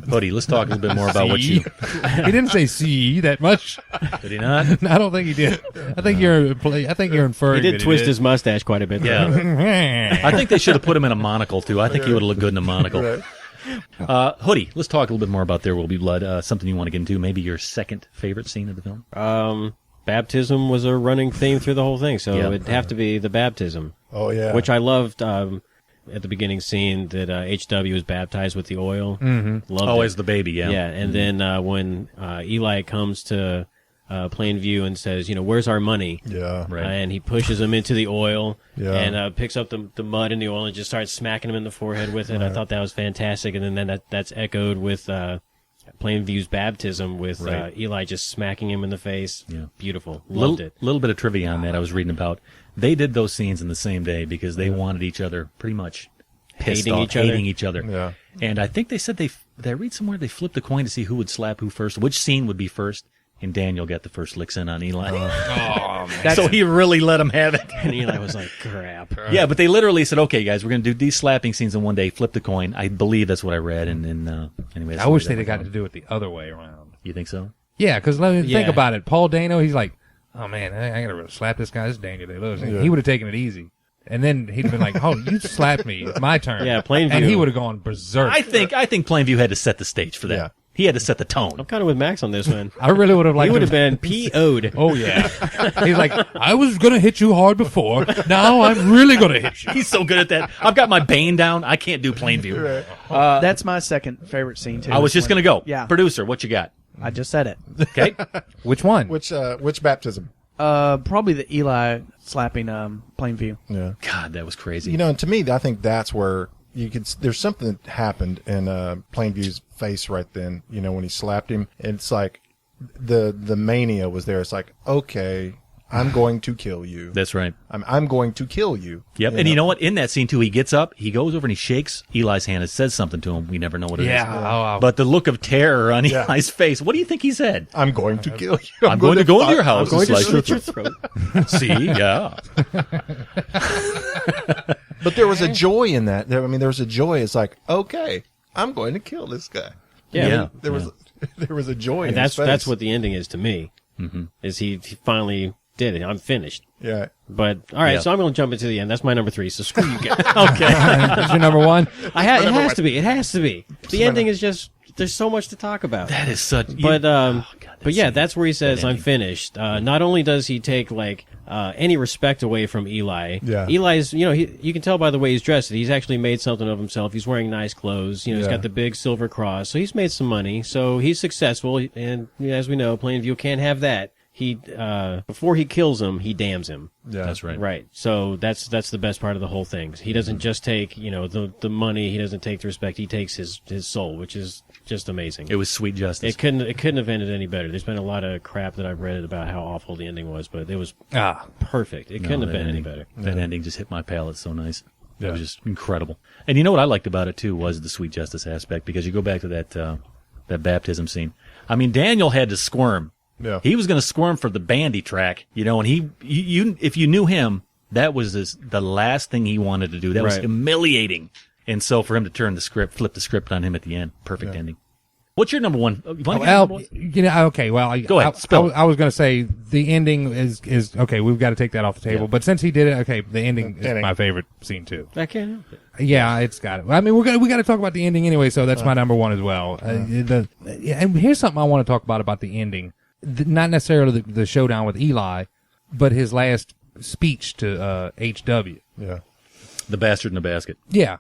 Buddy, let's talk a little bit more about what you... He didn't say "see" that much. Did he not? I don't think he did. I think you're inferring. He did that twist his mustache quite a bit. Yeah. his. I think they should have put him in a monocle, too. I think he would have looked good in a monocle. Right. Hoodie, let's talk a little bit more about There Will Be Blood. Something you want to get into, maybe your second favorite scene of the film? Baptism was a running theme through the whole thing, so Yeah. it'd have to be the baptism. Oh, yeah. Which I loved at the beginning scene that HW was baptized with the oil. Mm-hmm. Loved Oh, it. as the baby, yeah. Yeah, and then when Eli comes to Plainview and says, where's our money? Yeah. Right. And he pushes him into the oil Yeah. and picks up the mud in the oil and just starts smacking him in the forehead with it. Right. I thought that was fantastic. And then that's echoed with Plainview's baptism with Right. Eli just smacking him in the face. Yeah. Beautiful. Loved it. Little bit of trivia on that I was reading about. They did those scenes in the same day because they wanted each other pretty much pissed Hating off, each other? hating each other. Yeah. And I think they said did I read somewhere they flipped a coin to see who would slap who first, which scene would be first, and Daniel got the first licks in on Eli. Oh, man. So he really let him have it. And Eli was like, crap. Yeah, but they literally said, "Okay, guys, we're going to do these slapping scenes in one day. Flip the coin." I believe that's what I read. And anyway, I wish they'd have gotten to do it the other way around. You think so? Yeah, because think Yeah. about it. Paul Dano, he's like, "Oh man, I gotta slap this guy. This is Daniel Day-Lewis." He would have taken it easy, and then he'd have been like, "Oh, you slapped me. It's my turn." Yeah, Plainview. And he would have gone berserk. I think Plainview had to set the stage for that. He had to set the tone. I'm kind of with Max on this one. I really would have liked He would him- have been PO'd. Oh yeah. He's like, I was gonna hit you hard before. Now I'm really gonna hit you. He's so good at that. I've got my Bane down. I can't do plain view. That's my second favorite scene too. I was just When- going to go. Yeah. Producer, what you got? I just said it. Okay. Which one? Which baptism? Probably the Eli slapping Plainview. Yeah. God, that was crazy. You know, and to me, I think that's where you could. There's something that happened in Plainview's face right then. You know, when he slapped him, and it's like the mania was there. It's like, okay, I'm going to kill you. That's right. I'm going to kill you. Yep. And you know what? In that scene, too, he gets up, he goes over and he shakes Eli's hand and says something to him. We never know what it is. Yeah. But the look of terror on Eli's face, what do what do you think he said? I'm going to kill you. I'm going to go into your house. I'm going to It's like- slit your throat. See? Yeah. But there was a joy in that. I mean, there was a joy. It's like, okay, I'm going to kill this guy. Yeah. There was a joy. And in his face. that's what the ending is to me. Mm-hmm. Is he finally did it? I'm finished. Yeah. But all right, Yeah. so I'm going to jump into the end. That's my number 3. So screw you guys. Okay. That's your number one. It has to be. It has to be. The ending is just. There's so much to talk about. That is such. But God, but yeah, scene. that's where he says That I'm ending. finished. Not only does he take like any respect away from Eli. Yeah. Eli's, you can tell by the way he's dressed that he's actually made something of himself. He's wearing nice clothes. He's Yeah. got the big silver cross, so he's made some money. So he's successful, and as we know, Plainview can't have that. He before he kills him, he damns him. Yeah. That's right. Right. So that's the best part of the whole thing. He doesn't just take the money. He doesn't take the respect. He takes his soul, which is just amazing. It was sweet justice. It couldn't have ended any better. There's been a lot of crap that I've read about how awful the ending was, but it was perfect. It couldn't have that any ending- better. That ending just hit my palate so nice. It Yeah. was just incredible. And you know what I liked about it too was the sweet justice aspect, because you go back to that baptism scene. I mean, Daniel had to squirm. Yeah. He was going to squirm for the bandy track, and you if you knew him, that was the last thing he wanted to do. That was Right. humiliating. And so for him to flip the script on him at the end, perfect ending. What's your number one? You wanna get your number one? Okay. Well, Go ahead, spill it. I was going to say the ending is okay. We've got to take that off the table. Yeah. But since he did it, okay, the ending is Ending. my favorite scene too. I can't help it. Yeah, it's got it. I mean, we got to talk about the ending anyway, so that's my number one as well. And here's something I want to talk about the ending. Not necessarily the showdown with Eli, but his last speech to HW. Yeah. The bastard in the basket. Yeah.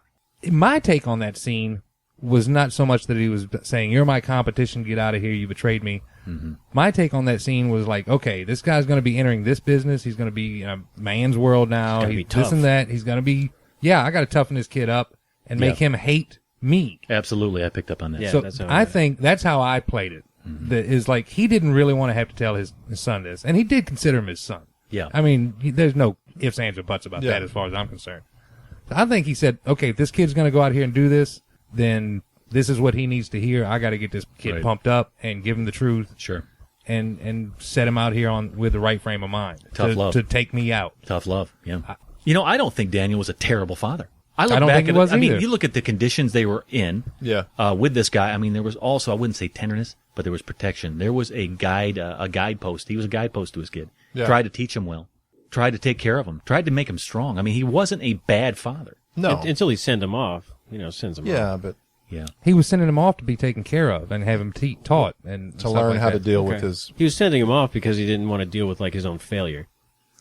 My take on that scene was not so much that he was saying, "You're my competition, get out of here, you betrayed me." Mm-hmm. My take on that scene was like, okay, this guy's going to be entering this business. He's going to be in a man's world now. gotta be He's tough. this and that. He's going to be, I got to toughen this kid up and make him hate me. Absolutely, I picked up on that. Yeah. So that's how I think that's how I played it. That is like, he didn't really want to have to tell his son this, and he did consider him his son. Yeah. I mean, there's no ifs, ands, or buts about Yeah. that as far as I'm concerned. So I think he said, okay, if this kid's going to go out here and do this, then this is what he needs to hear. I got to get this kid Right. pumped up and give him the truth Sure. and set him out here with the right frame of mind Tough love. to take me out. Tough love, yeah. I don't think Daniel was a terrible father. I don't back think he at was I mean, either. you look at the conditions they were in. Yeah. With this guy, I mean, there was also, I wouldn't say tenderness, but there was protection. There was a guidepost. He was a guidepost to his kid. Yeah. Tried to teach him well. Tried to take care of him. Tried to make him strong. I mean, he wasn't a bad father. No. until he sends him off. Sends him off. Yeah, but Yeah. He was sending him off to be taken care of and have him taught and to stuff learn like how that. to deal Okay. with his. He was sending him off because he didn't want to deal with like his own failure.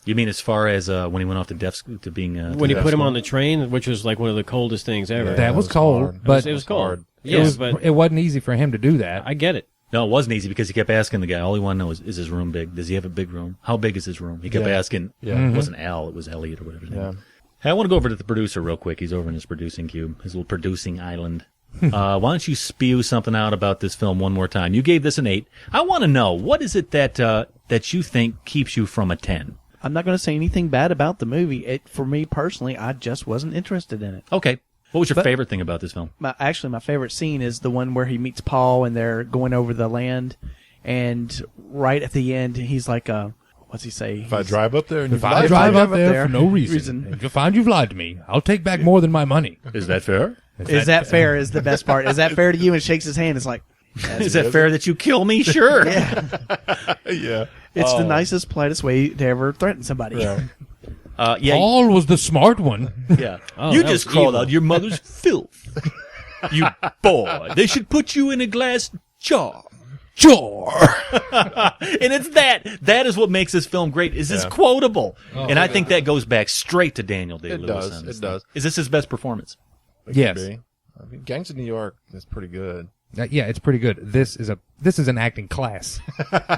You mean as far as when he went off to to being When he deaf put him school. on the train, which was like one of the coldest things ever. Yeah. That was was cold, hard. but it was cold. hard. Yes, but it wasn't easy for him to do that. I get it. No, it wasn't easy because he kept asking the guy. All he wanted to know is his room big? Does he have a big room? How big is his room? He kept Yeah. asking. Yeah. It wasn't Al. It was Elliot or whatever his name Yeah. was. Hey, I want to go over to the producer real quick. He's over in his producing cube, his little producing island. Why don't you spew something out about this film one more time? You gave this an 8. I want to know, what is it that you think keeps you from a 10? I'm not going to say anything bad about the movie. For me personally, I just wasn't interested in it. Okay. What was your But- favorite thing about this film? My favorite scene is the one where he meets Paul and they're going over the land, and right at the end, he's like, what's he say? If I drive up there and you If I fly drive by- up there for no reason, and you find you've lied to me, I'll take back more than my money. Is that fair? Is that fair? Is the best part. Is that fair to you? And shakes his hand. It's like, Is that fair that you kill me? Sure. yeah. it's the nicest, politest way to ever threaten somebody. Yeah. Yeah. Paul was the smart one. Yeah. Oh, You that just was called evil. out your mother's filth. You boy. They should put you in a glass Jar. Jar. And it's that is what makes this film great. Is it's quotable, and I think that goes back straight to Daniel Day-Lewis. It does. Is this his best performance? It Yes. could be. I mean, Gangs of New York is pretty good. Yeah, it's pretty good. This is an acting class.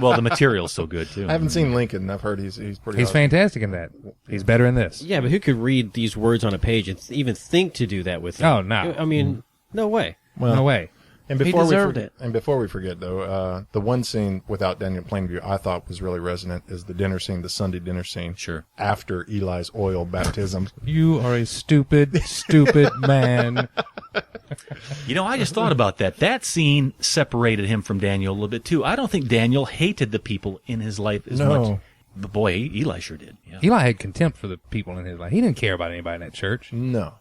Well, the material's so good too. I haven't seen Lincoln. I've heard he's pretty. He's awesome. fantastic in that. He's better in this. Yeah, but who could read these words on a page and even think to do that with him? Oh, no. I mean, no way. Well, No way. And He before deserved we it. And before we forget, though, the one scene without Daniel Plainview I thought was really resonant is the dinner scene, the Sunday dinner scene. Sure. After Eli's oil baptism. You are a stupid, stupid man. You know, I just thought about that. That scene separated him from Daniel a little bit too. I don't think Daniel hated the people in his life as much. But boy, Eli sure did. Yeah. Eli had contempt for the people in his life. He didn't care about anybody in that church. No,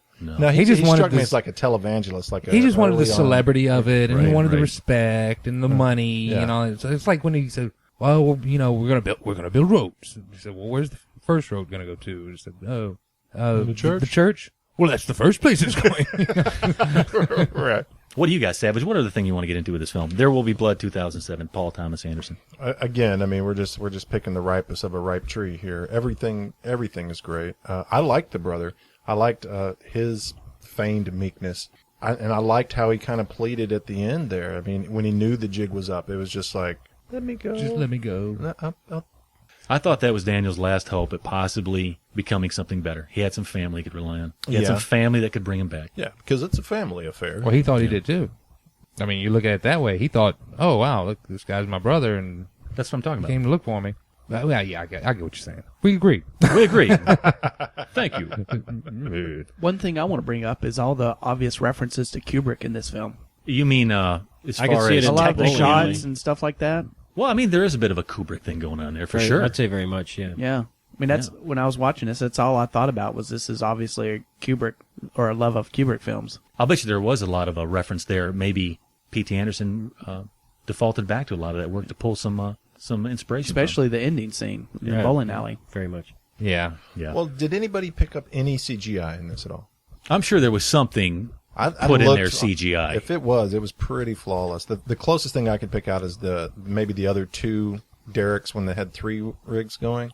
He he just just wanted struck me this- as like a televangelist. Like He just wanted the early on. celebrity of it, and he Right, wanted the right. respect and the money. Yeah. You know, it's like when he said, "Well, you know, we're gonna build roads." He said, "Well, where's the first road gonna go to?" He said, the church." The church. Well, that's the first place it's going. Right. What do you guys, Savage? What other thing you want to get into with this film? There Will Be Blood, 2007, Paul Thomas Anderson. Again, I mean, we're just picking the ripest of a ripe tree here. Everything is great. I liked the brother. I liked his feigned meekness, and I liked how he kind of pleaded at the end there. I mean, when he knew the jig was up, it was just like, "Let me go, Just let me go. I thought that was Daniel's last hope at possibly becoming something better. He had some family he could rely on. He had Yeah. some family that could bring him back. Yeah, because it's a family affair. Well, he thought he did too. I mean, you look at it that way. He thought, "Oh wow, look, this guy's my brother," and That's what I'm talking he about. came to look for me. Well, yeah, I get what you're saying. We agree. We agree. Thank you. One thing I want to bring up is all the obvious references to Kubrick in this film. You mean as I can far see it as in A lot of the technically, shots really. and stuff like that. Well, I mean, there is a bit of a Kubrick thing going on there for Very- sure. I'd say very much, yeah. Yeah. I mean, that's when I was watching this, that's all I thought about was this is obviously a Kubrick or a love of Kubrick films. I'll bet you there was a lot of a reference there. Maybe P.T. Anderson defaulted back to a lot of that work to pull some inspiration. Especially the ending scene in the Yeah. bowling alley. Very much. Yeah. from. Yeah. Well, did anybody pick up any CGI in this at all? I'm sure there was something I put in looked- there CGI. If it was pretty flawless. The closest thing I could pick out is maybe the other two derricks when they had three rigs going,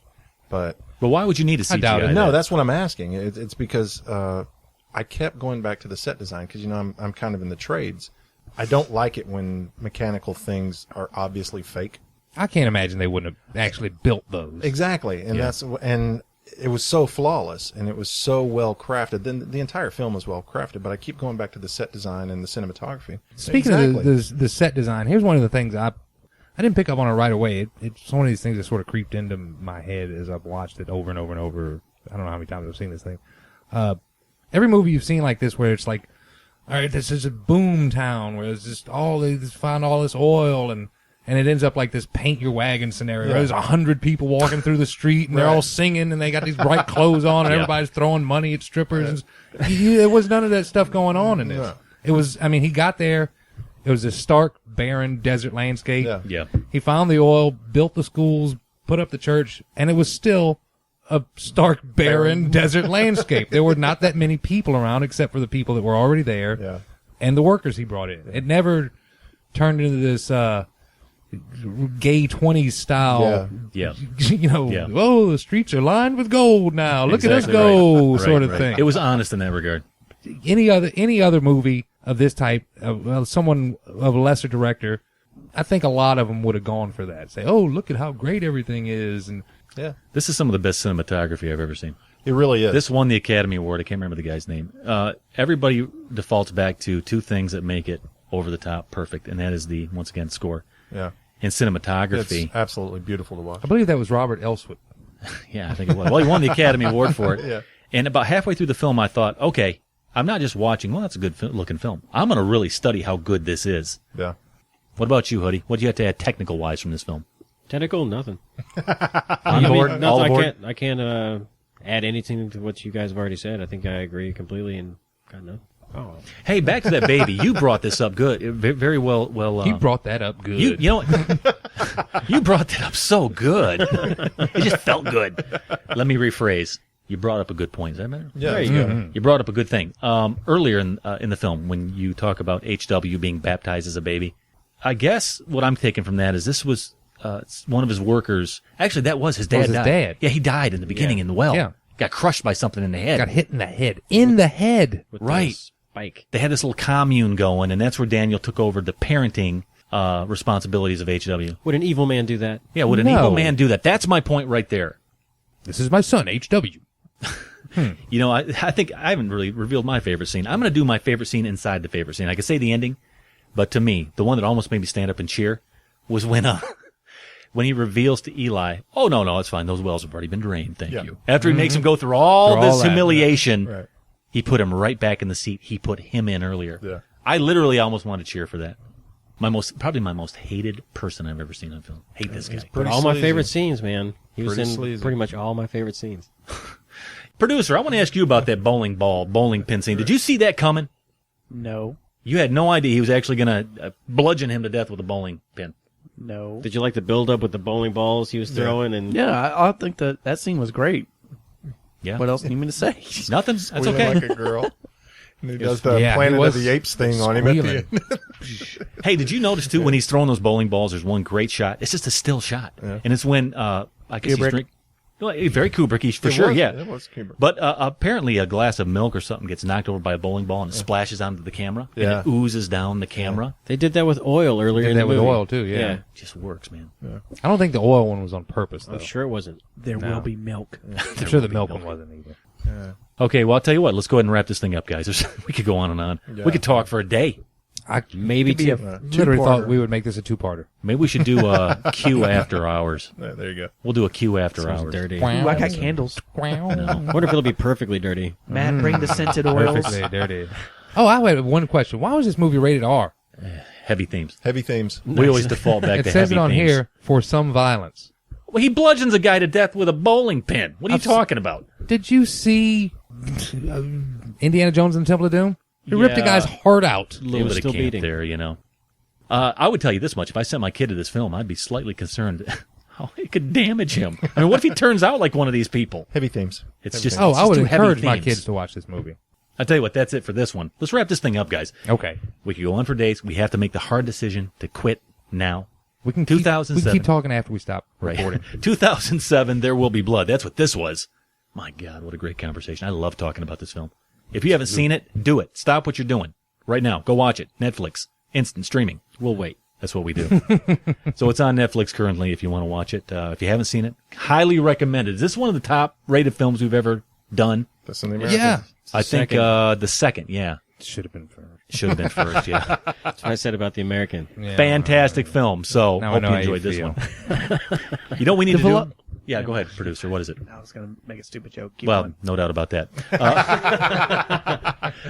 but But why would you need a CGI? doubt it. no, that? that's what I'm asking. It's because I kept going back to the set design because I'm kind of in the trades. I don't like it when mechanical things are obviously fake. I can't imagine they wouldn't have actually built those. Exactly, and and it was so flawless and it was so well crafted. Then the entire film was well crafted, but I keep going back to the set design and the cinematography. Speaking of the set design, here's one of the things I didn't pick up on it right away. It's one of these things that sort of creeped into my head as I've watched it over and over and over. I don't know how many times I've seen this thing. Every movie you've seen like this where it's like, all right, this is a boom town where it's just they just find all this oil and it ends up like this paint your wagon scenario. There's 100 people walking through the street and they're all singing and they got these bright clothes on and everybody's throwing money at strippers. There was none of that stuff going on in this. No. It was, I mean, he got there. It was a stark, barren desert landscape. Yeah. Yeah. He found the oil, built the schools, put up the church, and it was still a stark, barren desert landscape. There were not that many people around except for the people that were already there Yeah. and the workers he brought in. It never turned into this gay 20s style, Yeah. you know, Yeah. oh, the streets are lined with gold now. Look at us Exactly go, right. sort Right, of right. thing. It was honest in that regard. Any other movie of this type, someone of a lesser director, I think a lot of them would have gone for that. Say, oh, look at how great everything is, and Yeah, This is some of the best cinematography I've ever seen. it really is. This won the Academy Award. I can't remember the guy's name. Everybody defaults back to two things that make it over the top perfect, and that is the, once again, score Yeah, and cinematography. it's absolutely beautiful to watch. I believe that was Robert Elswit. Yeah, I think it was. Well, he won the Academy Award for it. Yeah. And about halfway through the film, I thought, okay, I'm not just watching, well, that's a good looking film. I'm going to really study how good this is. Yeah, What about you, Hoodie? What do you have to add technical-wise from this film? Technical, nothing. On board? Nothing, All aboard? I can't add anything to what you guys have already said. I think I agree completely and God no. Oh. Hey, back to that baby. You brought this up good. Very well. He brought that up good. You know what? You brought that up so good. It just felt good. Let me rephrase. You brought up a good point. Is that better? yeah. There you go. You brought up a good thing. Earlier in the film, when you talk about H.W. being baptized as a baby, I guess what I'm taking from that is this was one of his workers. Actually, that was his dad. was his dad. Yeah, he died in the beginning in the well. Yeah. Got crushed by something in the head. Got hit in the head. In the head. With Right. the spike. They had this little commune going, and that's where Daniel took over the parenting responsibilities of HW. Would an evil man do that? Yeah, would an No. evil man do that? That's my point right there. This is my son, HW. You know, I think I haven't really revealed my favorite scene. I'm going to do my favorite scene inside the favorite scene. I could say the ending, but to me, the one that almost made me stand up and cheer was when he reveals to Eli, "Oh, no, it's fine. Those wells have already been drained. Thank you." After he makes him go through all Through this all that, humiliation, right. he put him right back in the seat he put him in earlier. Yeah. I literally almost want to cheer for that. Probably my most hated person I've ever seen on film. Hate this guy. Pretty All my sleazy. favorite scenes, man. He was Pretty in sleazy. pretty much all my favorite scenes. Producer, I want to ask you about that bowling pin scene. Did you see that coming? No. You had no idea he was actually going to bludgeon him to death with a bowling pin. No. Did you like the build up with the bowling balls he was throwing? And Yeah, I think that scene was great. Yeah. What else do you mean to say? Nothing. That's Squealing okay. like a girl. And he does the yeah, he Planet was of the Apes thing on him at the squealing. end. Hey, did you notice too when he's throwing those bowling balls? There's one great shot. It's just a still shot, and it's when I guess he's Kubrick. very Kubrick-ish for It sure. was- Yeah, it was Kubrick. But apparently a glass of milk or something gets knocked over by a bowling ball and it splashes onto the camera. Yeah. And it oozes down the camera. they did that with oil earlier Did in that the with movie. oil, too, yeah. It just works, man. I don't think the oil one was on purpose, though. I'm sure it wasn't. There will be milk. I'm sure the milk one wasn't either. Okay, well I'll tell you what. Let's go ahead and wrap this thing up, guys. We could go on and on. Yeah. We could talk for a day. I Maybe Could be a literally thought two-parter. we would make this a two-parter. Maybe we should do a Q after hours. Yeah, there you go. We'll do a Q after Sounds hours. dirty. Ooh, I got candles. I wonder if it'll be perfectly dirty. Matt, bring the scented oils. Perfectly dirty. Oh, I had one question. Why was this movie rated R? Heavy themes. Heavy themes. We always default back It to says heavy it on themes. here for some violence. Well, he bludgeons a guy to death with a bowling pin. What are you talking about? Did you see Indiana Jones and the Temple of Doom? He ripped the Yeah. guy's heart out. A little was bit still of camp beating. there, you know. I would tell you this much. If I sent my kid to this film, I'd be slightly concerned how it could damage him. I mean, what if he turns out like one of these people? Heavy themes. It's Heavy just themes. Oh, I would too heavy encourage my themes. kids to watch this movie. I'll tell you what, that's it for this one. Let's wrap this thing up, guys. Okay. We could go on for days. We have to make the hard decision to quit now. We can 2007. keep talking after we stop Right. recording. 2007, There Will Be Blood. That's what this was. My God, what a great conversation. I love talking about this film. If you haven't seen it, do it. Stop what you're doing. Right now. Go watch it. Netflix. Instant streaming. We'll wait. That's what we do. So it's on Netflix currently if you want to watch it. If you haven't seen it, highly recommended. Is this one of the top rated films we've ever done? That's in the American. Yeah. I think the second, yeah. Should have been first. Should have been first, yeah. That's what I said about the American. Yeah. Fantastic film. So Now I hope know you how you enjoyed this feel. one. You know what we need to do? Develop- Yeah, go ahead, producer. What is it? I was going to make a stupid joke. Keep Well, going. no doubt about that.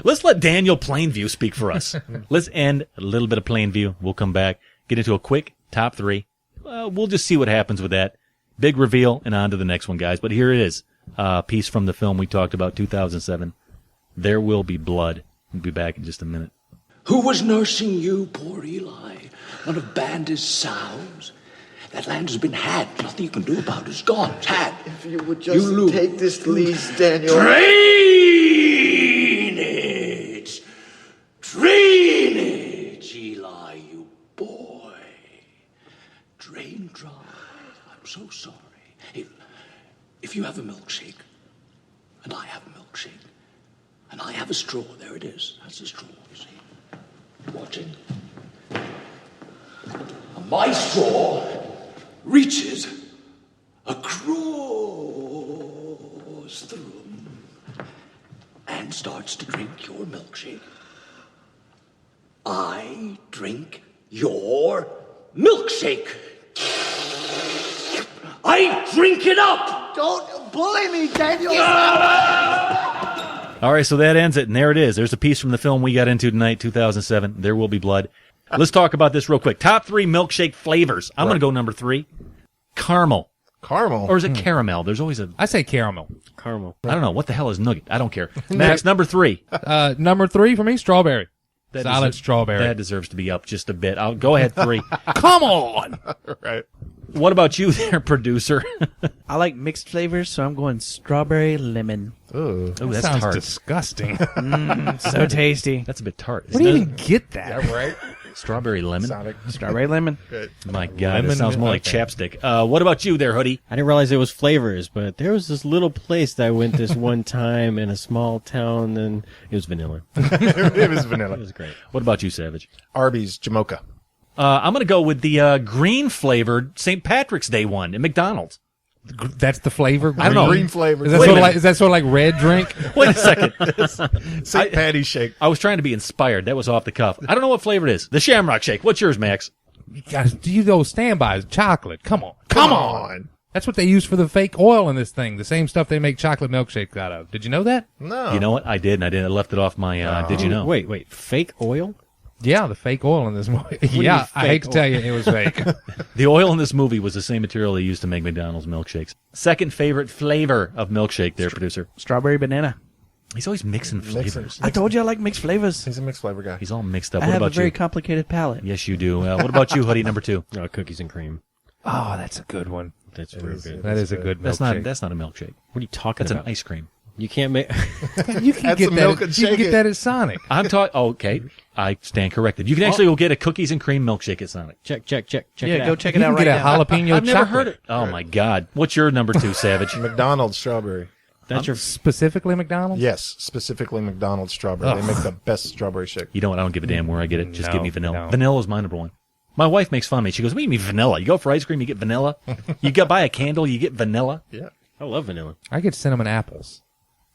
Let's let Daniel Plainview speak for us. Let's end a little bit of Plainview. We'll come back, get into a quick top three. We'll just see what happens with that. Big reveal and on to the next one, guys. But here it is. A piece from the film we talked about, 2007. There Will Be Blood. We'll be back in just a minute. Who was nursing you, poor Eli? None of band's sounds. That land has been had. Nothing you can do about it. It's gone. It's had. If you would You just lose. take this lease, Daniel. Drainage! Drainage, Eli, you boy. Drain dry. I'm so sorry. If you have a milkshake, and I have a milkshake, and I have a straw, there it is. That's a straw, you see. Watching. My straw reaches across the room and starts to drink your milkshake. I drink your milkshake. I drink it up. Don't bully me, Daniel. All right, so that ends it, and there it is. There's a piece from the film we got into tonight, 2007, There Will Be Blood. Let's talk about this real quick. Top 3 milkshake flavors. I'm going to go number 3. Caramel. Caramel. Or is it caramel? There's always a... I say caramel. Caramel. I don't know. What the hell is nougat? I don't care. Max, number 3. Number 3 for me, strawberry. That Solid deserves- strawberry. That deserves to be up just a bit. I'll go ahead, 3. Come on! Right. What about you there, producer? I like mixed flavors, so I'm going strawberry lemon. Ooh. Oh, that's Sounds tart. disgusting. So tasty. That's a bit tart. Where do you isn't even get that? Right? Strawberry lemon. Sonic. Strawberry lemon. My God, Lemon, that sounds more like okay. chapstick. What about you there, Hoodie? I didn't realize it was flavors, but there was this little place that I went this one time in a small town, and it was vanilla. It was vanilla. It was great. What about you, Savage? Arby's Jamocha. I'm going to go with the green flavored St. Patrick's Day one at McDonald's. That's the flavor. I don't know. Green flavor. Is that, Wait a sort of minute. like, is that sort of like red drink? Wait a second. St. Patty's shake. I was trying to be inspired. That was off the cuff. I don't know what flavor it is. The Shamrock Shake. What's yours, Max? Guys, do you go standbys? Chocolate. Come on. Come on. That's what they use for the fake oil in this thing. The same stuff they make chocolate milkshakes out of. Did you know that? No. You know what? I did, and I didn't. I left it off my. Did you know? Wait. Fake oil? Yeah, the fake oil in this movie. you Yeah, mean I hate fake to tell you, it was fake. The oil in this movie was the same material they used to make McDonald's milkshakes. Second favorite flavor of milkshake, there, producer. Strawberry banana. He's always mixing flavors. I told you I like mixed flavors. He's a mixed flavor guy. He's all mixed up. I What have a about very you? complicated palate. Yes, you do. What about you, Hoodie number 2? Cookies and cream. Oh, that's a good one. That's real good. That is a good That's milkshake. not a milkshake. What are you talking That's about? an ice cream. You can't make. You can Add get some that. milk and You can shake get it. that at Sonic. I'm talking. Okay, I stand corrected. You can actually go get a cookies and cream milkshake at Sonic. check Yeah, it out. go check You it out can right get a now. jalapeno I've never chocolate. heard it. Oh my God! What's your number 2, Savage? McDonald's strawberry. That's your. Specifically McDonald's? Yes, specifically McDonald's strawberry. They make the best strawberry shake. You know what? I don't give a damn where I get it. Just No, give me vanilla. no. Vanilla is my number 1. My wife makes fun of me. She goes, "What do you mean vanilla? You go for ice cream, you get vanilla. You go buy a candle, you get vanilla." Yeah. I love vanilla. I get cinnamon apples.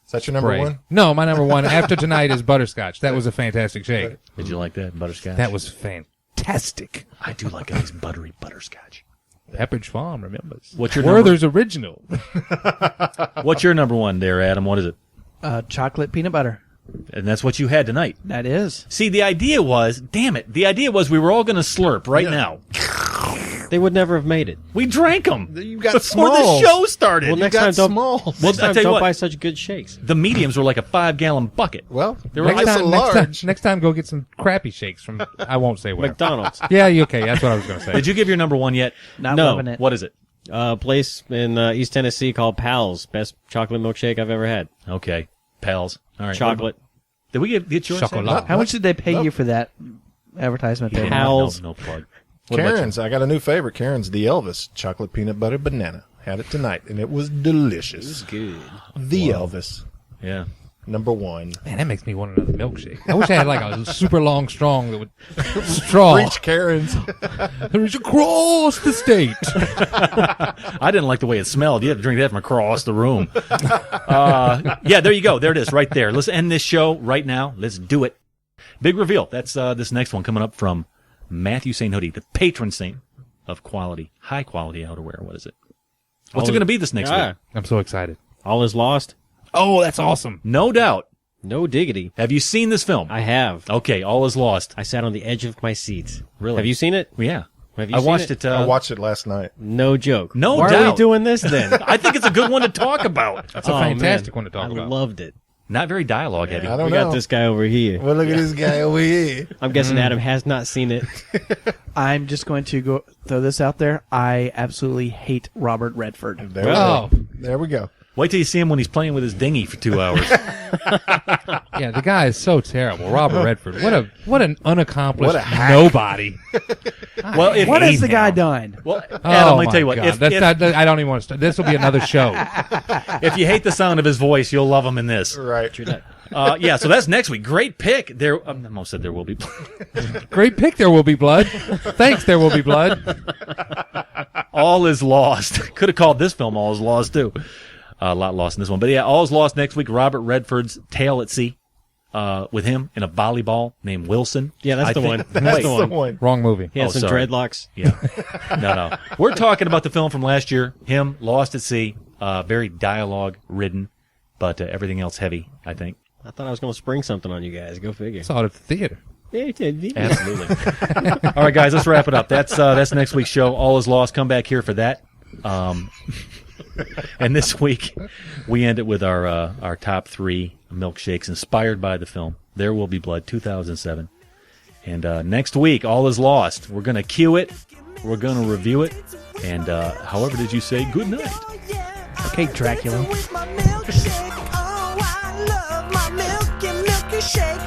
Is that your number Great. one? No, my number one after tonight is butterscotch. That was a fantastic shake. Did you like that butterscotch? That was fantastic. I do like a nice buttery butterscotch. Pepperidge Farm remembers. What's your Werther's original? What's your number 1 there, Adam? What is it? Chocolate peanut butter. And that's what you had tonight. That is. See, the idea was, damn it, the idea was we were all going to slurp right now. They would never have made it. We drank them You got before smalls. the show started. Well, next got time don't. smalls. Well, Next I'll time tell you don't what. buy such good shakes. The mediums were like a 5-gallon bucket. Well, They were next nice time, and large. Next time, go get some crappy shakes from. I won't say where. McDonald's. Yeah, okay. That's what I was going to say. Did you give your number 1 yet? Not No. loving it. What is it? Place in East Tennessee called Pal's. Best chocolate milkshake I've ever had. Okay, pals. All right. Chocolate. Did we get yours? Chocolat. How much did they pay you for that advertisement there? Pals. No plug. What about you? Karen's. I got a new favorite. Karen's the Elvis chocolate peanut butter banana. Had it tonight, and it was delicious. Good. The Elvis, Yeah. number 1. Man, that makes me want another milkshake. I wish I had like a super long strong that would straw Reach Karen's. reach across the state. I didn't like the way it smelled. You had to drink that from across the room. Yeah, there you go. There it is, right there. Let's end this show right now. Let's do it. Big reveal. That's this next one coming up from Matthew St. Hoodie, the patron saint of quality, high quality outerwear. What is it? What's it going to be this next week? I'm so excited. All is lost. Oh, that's awesome. No doubt. No diggity. Have you seen this film? I have. Okay, all is lost. I sat on the edge of my seat. Really? Have you seen it? Yeah. Have you I seen watched it? it. I watched it last night. No joke. No Why are doubt. we doing this then? I think it's a good one to talk about. That's a fantastic one to talk I about. loved it. Not very dialogue heavy. I don't We know. got this guy over here. Well, look at this guy over here. I'm guessing Adam has not seen it. I'm just going to go throw this out there. I absolutely hate Robert Redford. There we Oh. go. There we go. Wait till you see him when he's playing with his dinghy for 2 hours. Yeah, the guy is so terrible. Robert Redford. What an unaccomplished What a hack. nobody. Well, if What has the he- guy done? Well, Adam, Oh, let me my tell you what. God. If, That's if, not, I don't even want to start. This will be another show. if you hate the sound of his voice, you'll love him in this. Right. Yeah, so that's next week. Great pick. There, I almost said there will be. Great pick. There will be blood. Thanks. There will be blood. All is lost. Could have called this film All is Lost too. A lot lost in this one, but yeah, All is Lost next week. Robert Redford's Tale at Sea, with him in a volleyball named Wilson. Yeah, that's I the think- one. Wait, That's the The one. one. Wrong movie. He has Oh, some sorry. dreadlocks. Yeah. No. We're talking about the film from last year, him, Lost at Sea, very dialogue-ridden, but everything else heavy, I think. I thought I was going to spring something on you guys. Go figure. Saw it at the theater. Yeah, you did. Absolutely. All right, guys, let's wrap it up. That's next week's show. All is Lost. Come back here for that. And this week, we end it with our top 3 milkshakes inspired by the film There Will Be Blood, 2007. And next week, All is Lost. We're going to cue it. We're going to review it. And however did you say good night? Okay, Dracula. With my milkshake, oh, I love my milky, milky shake.